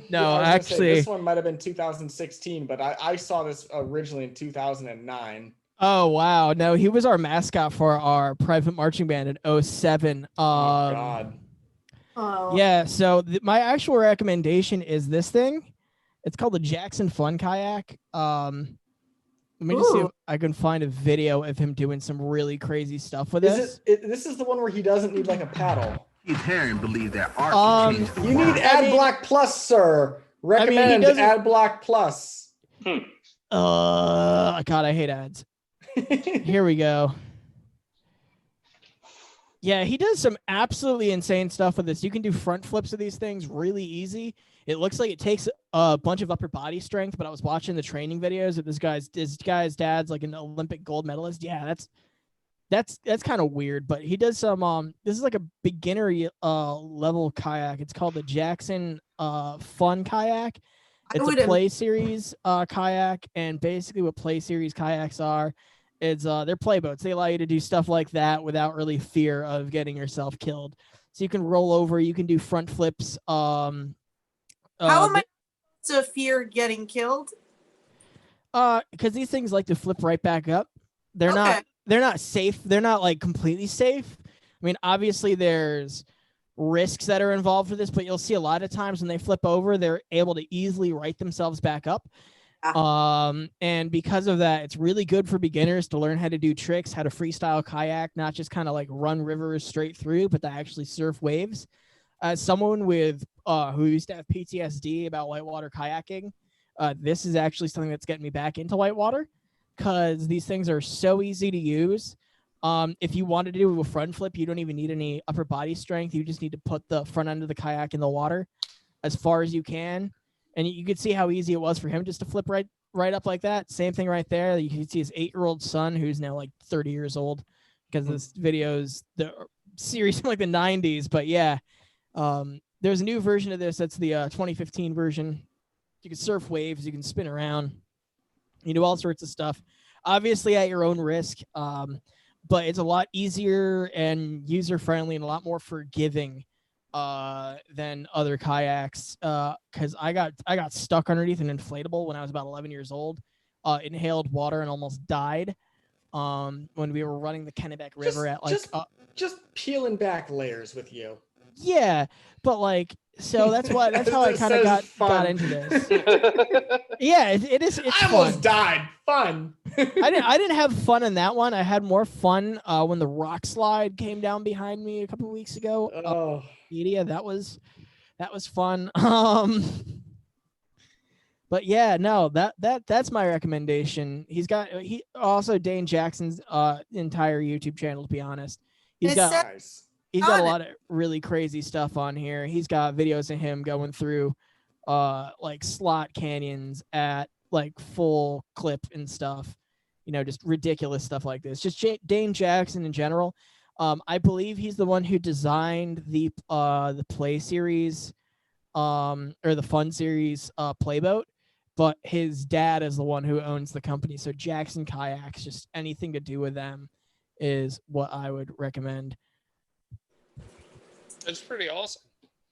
No, actually, this one might have been 2016, but I saw this originally in 2009. Oh wow! No, he was our mascot for our private marching band in 07. Oh God. Oh. Yeah. So my actual recommendation is this thing. It's called the Jackson Fun Kayak. Let me just see if I can find a video of him doing some really crazy stuff with this. This is the one where he doesn't need like a paddle. Keith Haring believes that art can change the You need AdBlock Plus, sir. Recommend AdBlock Plus. God, I hate ads. Here we go. Yeah, he does some absolutely insane stuff with this. You can do front flips of these things really easy. It looks like it takes a bunch of upper body strength, but I was watching the training videos of this guy's dad's like an Olympic gold medalist. Yeah, that's kind of weird, but he does some this is like a beginner level kayak. It's called the Jackson Fun Kayak. It's a play series kayak, and basically what play series kayaks are is they're play boats. They allow you to do stuff like that without really fear of getting yourself killed. So you can roll over, you can do front flips. How am I to fear getting killed? Because these things like to flip right back up. They're not safe. They're not like completely safe. I mean, obviously there's risks that are involved for this, but you'll see a lot of times when they flip over, they're able to easily right themselves back up. And because of that, it's really good for beginners to learn how to do tricks, how to freestyle kayak, not just kind of like run rivers straight through, but to actually surf waves. As someone with who used to have PTSD about whitewater kayaking, this is actually something that's getting me back into whitewater because these things are so easy to use. If you wanted to do a front flip, you don't even need any upper body strength. You just need to put the front end of the kayak in the water as far as you can. And you could see how easy it was for him just to flip right up like that. Same thing right there. You can see his 8-year-old son, who's now like 30 years old, because this video's the series from like the 90s. But yeah, there's a new version of this. That's the 2015 version. You can surf waves. You can spin around. You do all sorts of stuff, obviously at your own risk. But it's a lot easier and user-friendly and a lot more forgiving than other kayaks. Because I got stuck underneath an inflatable when I was about 11 years old. Inhaled water and almost died. When we were running the Kennebec River at like just peeling back layers with you. Yeah, but like, so that's how I kind of got into this. Yeah, it is. It's I almost fun. died. Fun. I didn't have fun in that one. I had more fun when the rock slide came down behind me a couple of weeks ago. Media, that was fun. But yeah, no, that's my recommendation. He also Dane Jackson's entire YouTube channel. To be honest, he's got a lot of really crazy stuff on here. He's got videos of him going through like slot canyons at like full clip and stuff, just ridiculous stuff like this. Just Dane Jackson in general. I believe he's the one who designed the play series or the fun series playboat, but his dad is the one who owns the company. So Jackson Kayaks, just anything to do with them is what I would recommend. It's pretty awesome.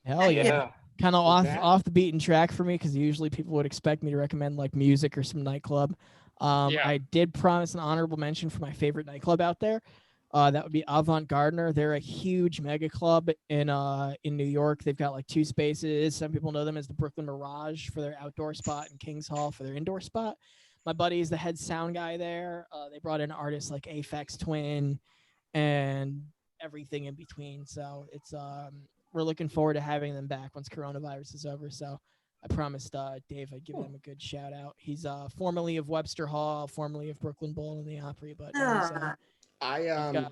Hell yeah. Kind of that? off the beaten track for me because usually people would expect me to recommend like music or some nightclub. I did promise an honorable mention for my favorite nightclub out there. That would be Avant Gardner. They're a huge mega club in New York. They've got like 2 spaces. Some people know them as the Brooklyn Mirage for their outdoor spot and Kings Hall for their indoor spot. My buddy is the head sound guy there. They brought in artists like Aphex Twin and everything in between. So it's we're looking forward to having them back once coronavirus is over. So I promised Dave I'd give them a good shout out. He's formerly of Webster Hall, formerly of Brooklyn Bowl and the Opry, but now he's, I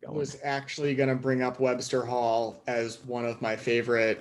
was actually going to bring up Webster Hall as one of my favorite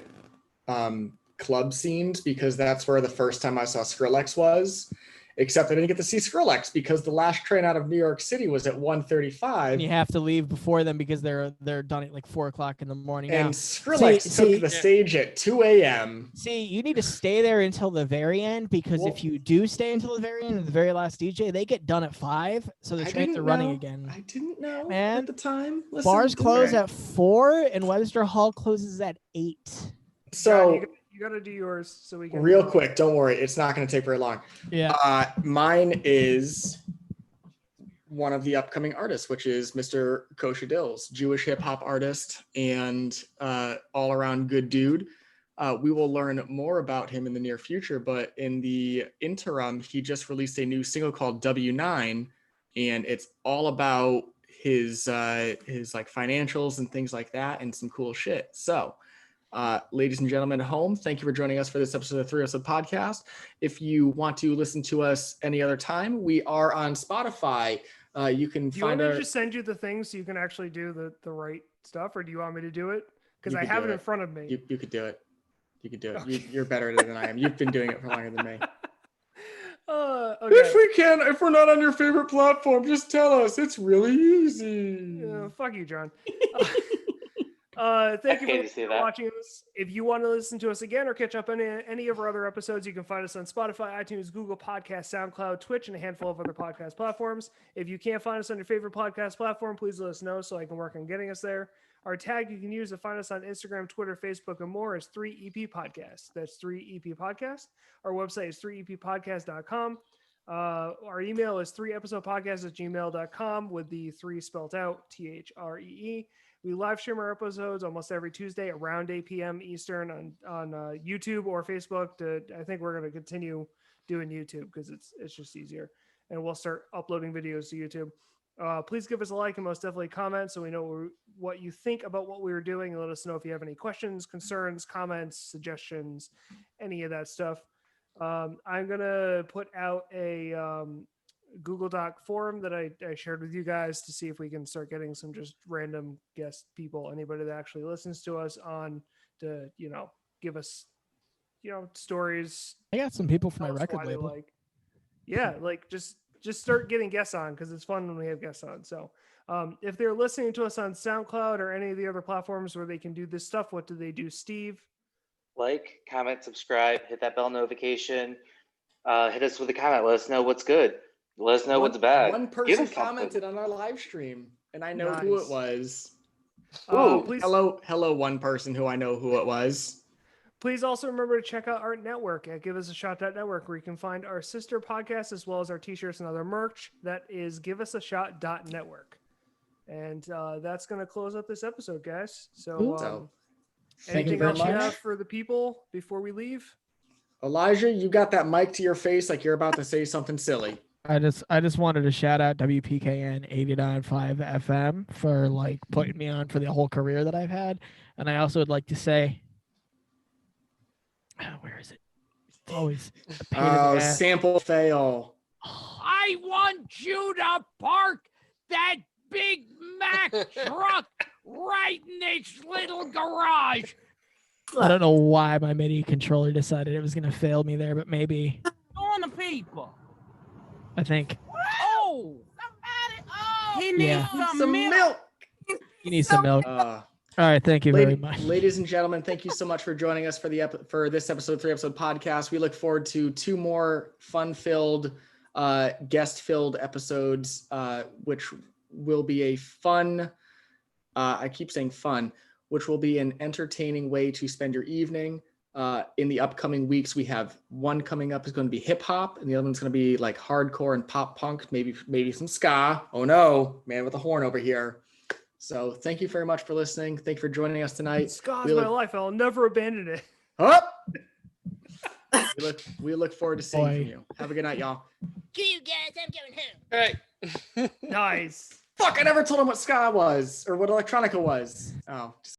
club scenes because that's where the first time I saw Skrillex was. Except I didn't get to see Skrillex because the last train out of New York City was at 1:35. And you have to leave before them because they're done at like 4:00 in the morning. And now, Skrillex took the stage at 2 a.m. See, you need to stay there until the very end because if you do stay until the very end, the very last DJ, they get done at 5, so the trains are running again. I didn't know Man, at the time. Bars close at 4 and Webster Hall closes at 8. So you got to do yours so we can. Real quick, don't worry, it's not going to take very long. Yeah. Mine is one of the upcoming artists, which is Mr. Kosher Dills, Jewish hip hop artist and all around good dude. We will learn more about him in the near future, but in the interim, he just released a new single called W9, and it's all about his like financials and things like that, and some cool shit. So, ladies and gentlemen at home, thank you for joining us for this episode of the 3 Episode Podcast. If you want to listen to us any other time, we are on Spotify. You can do you find want me to just send you the things so you can actually do the right stuff, or do you want me to do it? Because I have it in front of me. You could do it. You could do it. Okay. You're better at it than I am. You've been doing it for longer than me. Okay. If we're not on your favorite platform, just tell us. It's really easy. Fuck you, John. Thank you for watching us. If you want to listen to us again or catch up on any of our other episodes, you can find us on Spotify, iTunes, Google Podcasts, SoundCloud, Twitch, and a handful of other podcast platforms. If you can't find us on your favorite podcast platform, please let us know so I can work on getting us there. Our tag you can use to find us on Instagram, Twitter, Facebook, and more is 3EP Podcast. That's 3EP Podcast. Our website is 3eppodcast.com. Our email is 3episodepodcast@gmail.com with the 3 spelled out, THREE. We live stream our episodes almost every Tuesday around 8 p.m. Eastern on YouTube or Facebook. I think we're going to continue doing YouTube because it's just easier. And we'll start uploading videos to YouTube. Please give us a like and most definitely comment so we know what you think about what we were doing. And let us know if you have any questions, concerns, comments, suggestions, any of that stuff. I'm going to put out a Google Doc forum that I shared with you guys to see if we can start getting some just random guest people, anybody that actually listens to us on to, give us, stories. I got some people from my record label. Just start getting guests on because it's fun when we have guests on. So if they're listening to us on SoundCloud or any of the other platforms where they can do this stuff, what do they do, Steve? Like, comment, subscribe, hit that bell notification, hit us with a comment. Let us know what's good. Let us know what's bad. One person commented on our live stream, and I know who it was. Please, hello, one person who I know who it was. Please also remember to check out our network at giveusashot.network, where you can find our sister podcast as well as our t-shirts and other merch. That is giveusashot.network. And that's going to close up this episode, guys. So anything else you have for the people before we leave? Elijah, you got that mic to your face like you're about to say something silly. I just wanted to shout out WPKN 89.5 FM for like putting me on for the whole career that I've had. And I also would like to say, where is it? It's always a pain in the ass. Sample fail. I want you to park that Big Mac truck right in this little garage. I don't know why my MIDI controller decided it was going to fail me there, but maybe. On the people. I think. Oh, somebody! Oh, he needs some milk. You need some milk. All right, thank you very much. Ladies and gentlemen, thank you so much for joining us for this episode 3 episode podcast. We look forward to 2 more fun-filled, guest-filled episodes, which will be a fun. I keep saying fun. which will be an entertaining way to spend your evening. In the upcoming weeks, we have one coming up is going to be hip hop, and the other one's going to be like hardcore and pop punk, maybe some ska. Oh no, man with a horn over here. So thank you very much for listening. Thank you for joining us tonight. Ska's my life. I'll never abandon it. Up. We look forward to seeing from you. Have a good night, y'all. See you guys. I'm going home. All right. Nice. Fuck, I never told him what ska was or what electronica was. Oh, just